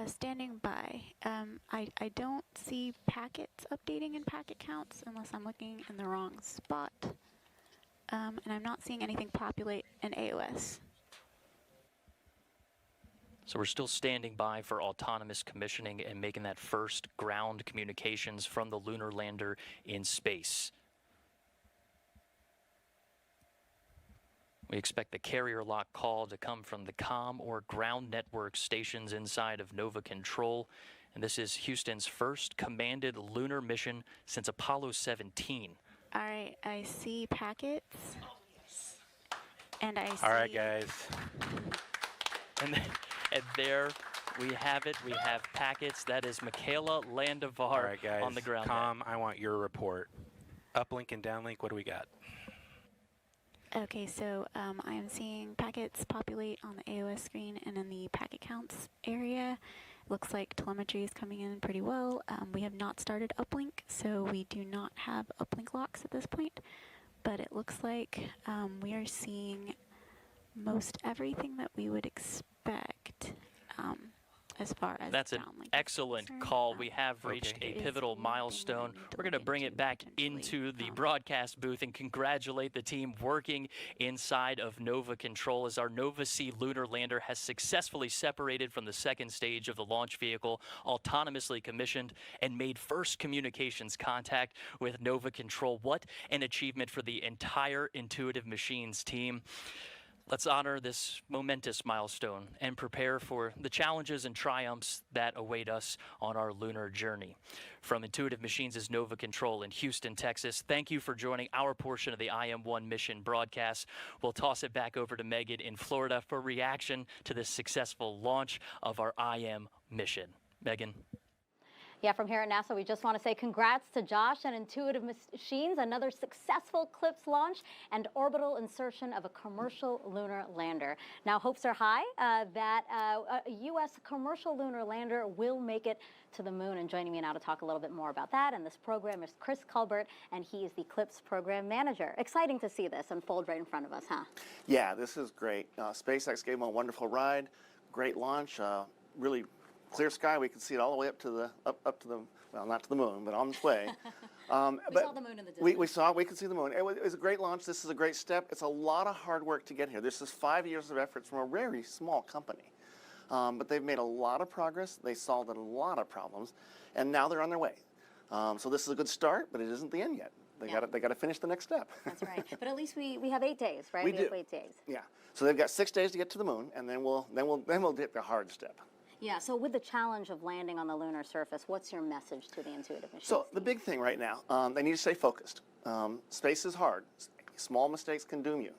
Standing by. I don't see packets updating in packet counts unless I'm looking in the wrong spot. And I'm not seeing anything populate in AOS. So we're still standing by for autonomous commissioning and making that first ground communications from the lunar lander in space. We expect the carrier lock call to come from the comm or ground network stations inside of Nova Control. And this is Houston's first commanded lunar mission since Apollo 17. All right, I see packets. And I see... All right, guys. And there we have it. We have packets. That is Michaela Landivar All right, guys. on the ground. Comm, I want your report. Uplink and downlink, what do we got? Okay, so I am seeing packets populate on the AOS screen and in the packet counts area. Looks like telemetry is coming in pretty well. We have not started uplink, so we do not have uplink locks at this point. But it looks like we are seeing most everything that we would expect as far as That's an downlink is excellent concerned. call. We have reached a pivotal milestone. We're going to bring it back into the broadcast booth and congratulate the team working inside of Nova Control as our Nova C lunar lander has successfully separated from the second stage of the launch vehicle, autonomously commissioned, and made first communications contact with Nova Control. What an achievement for the entire Intuitive Machines team. Let's honor this momentous milestone and prepare for the challenges and triumphs that await us on our lunar journey. From Intuitive Machines' Nova Control in Houston, Texas, thank you for joining our portion of the IM-1 mission broadcast. We'll toss it back over to Megan in Florida for reaction to the successful launch of our IM mission. Megan. Yeah, from here at NASA, we just want to say congrats to Josh and Intuitive Machines, another successful CLIPS launch and orbital insertion of a commercial lunar lander. Now, hopes are high that a U.S. commercial lunar lander will make it to the moon. And joining me now to talk a little bit more about that and this program is Chris Culbert, and he is the CLIPS program manager. Exciting to see this unfold right in front of us, huh? Yeah, this is great. SpaceX gave them a wonderful ride, great launch, really clear sky. We could see it all the way up to the well, not to the moon, but on its way. We saw the moon in the distance. We could see the moon. It was a great launch. This is a great step. It's a lot of hard work to get here. This is 5 years of effort from a very small company. But they've made a lot of progress. They solved a lot of problems, and now they're on their way. So this is a good start, but it isn't the end yet. They got to finish the next step. That's right. But at least we have 8 days, right? We do. Have 8 days. Yeah. So they've got 6 days to get to the moon, and then we'll hit the hard step. Yeah, so with the challenge of landing on the lunar surface, what's your message to the Intuitive Machines? So the big thing right now, they need to stay focused. Space is hard. Small mistakes can doom you.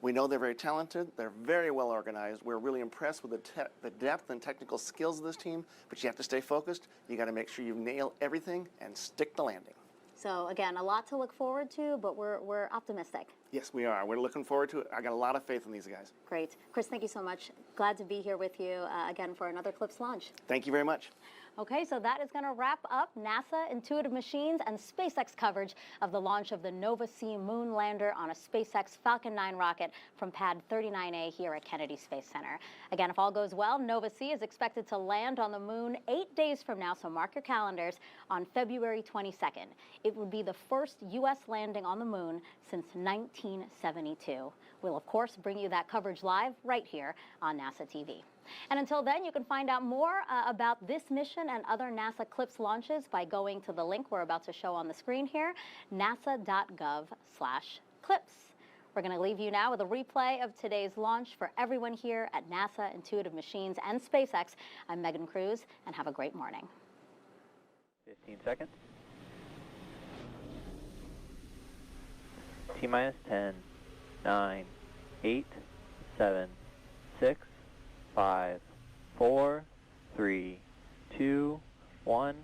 We know they're very talented. They're very well organized. We're really impressed with the depth and technical skills of this team, but you have to stay focused. You got to make sure you nail everything and stick the landing. So again, a lot to look forward to, but we're optimistic. Yes, we are. We're looking forward to it. I got a lot of faith in these guys. Great. Chris, thank you so much. Glad to be here with you again for another CLIPS launch. Thank you very much. Okay, so that is going to wrap up NASA, Intuitive Machines, and SpaceX coverage of the launch of the Nova C moon lander on a SpaceX Falcon 9 rocket from pad 39A here at Kennedy Space Center. Again, if all goes well, Nova C is expected to land on the moon 8 days from now, so mark your calendars, on February 22nd. It would be the first U.S. landing on the moon since 1972. We'll, of course, bring you that coverage live right here on NASA TV. And until then, you can find out more about this mission and other NASA CLIPS launches by going to the link we're about to show on the screen here, nasa.gov/CLIPS. We're going to leave you now with a replay of today's launch for everyone here at NASA, Intuitive Machines, and SpaceX. I'm Megan Cruz, and have a great morning. 15 seconds. T-minus 10, 9, 8, 7, 6, 5, 4, 3, 2, 1,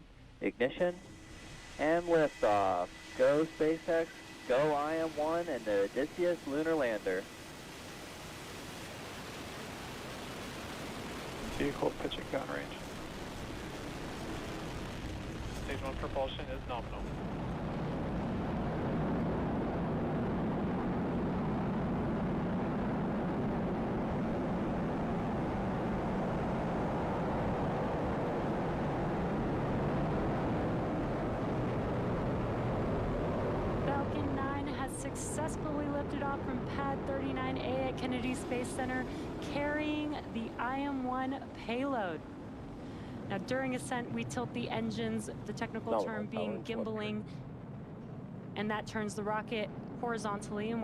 ignition, and liftoff. Go SpaceX, go IM-1 and the Odysseus lunar lander. Vehicle pitching downrange. Stage 1 propulsion is nominal. Falcon 9 has successfully lifted off from pad 39A at Kennedy Space Center, carrying the IM-1 payload. Now, during ascent, we tilt the engines, the technical term being gimbaling, and that turns the rocket horizontally. And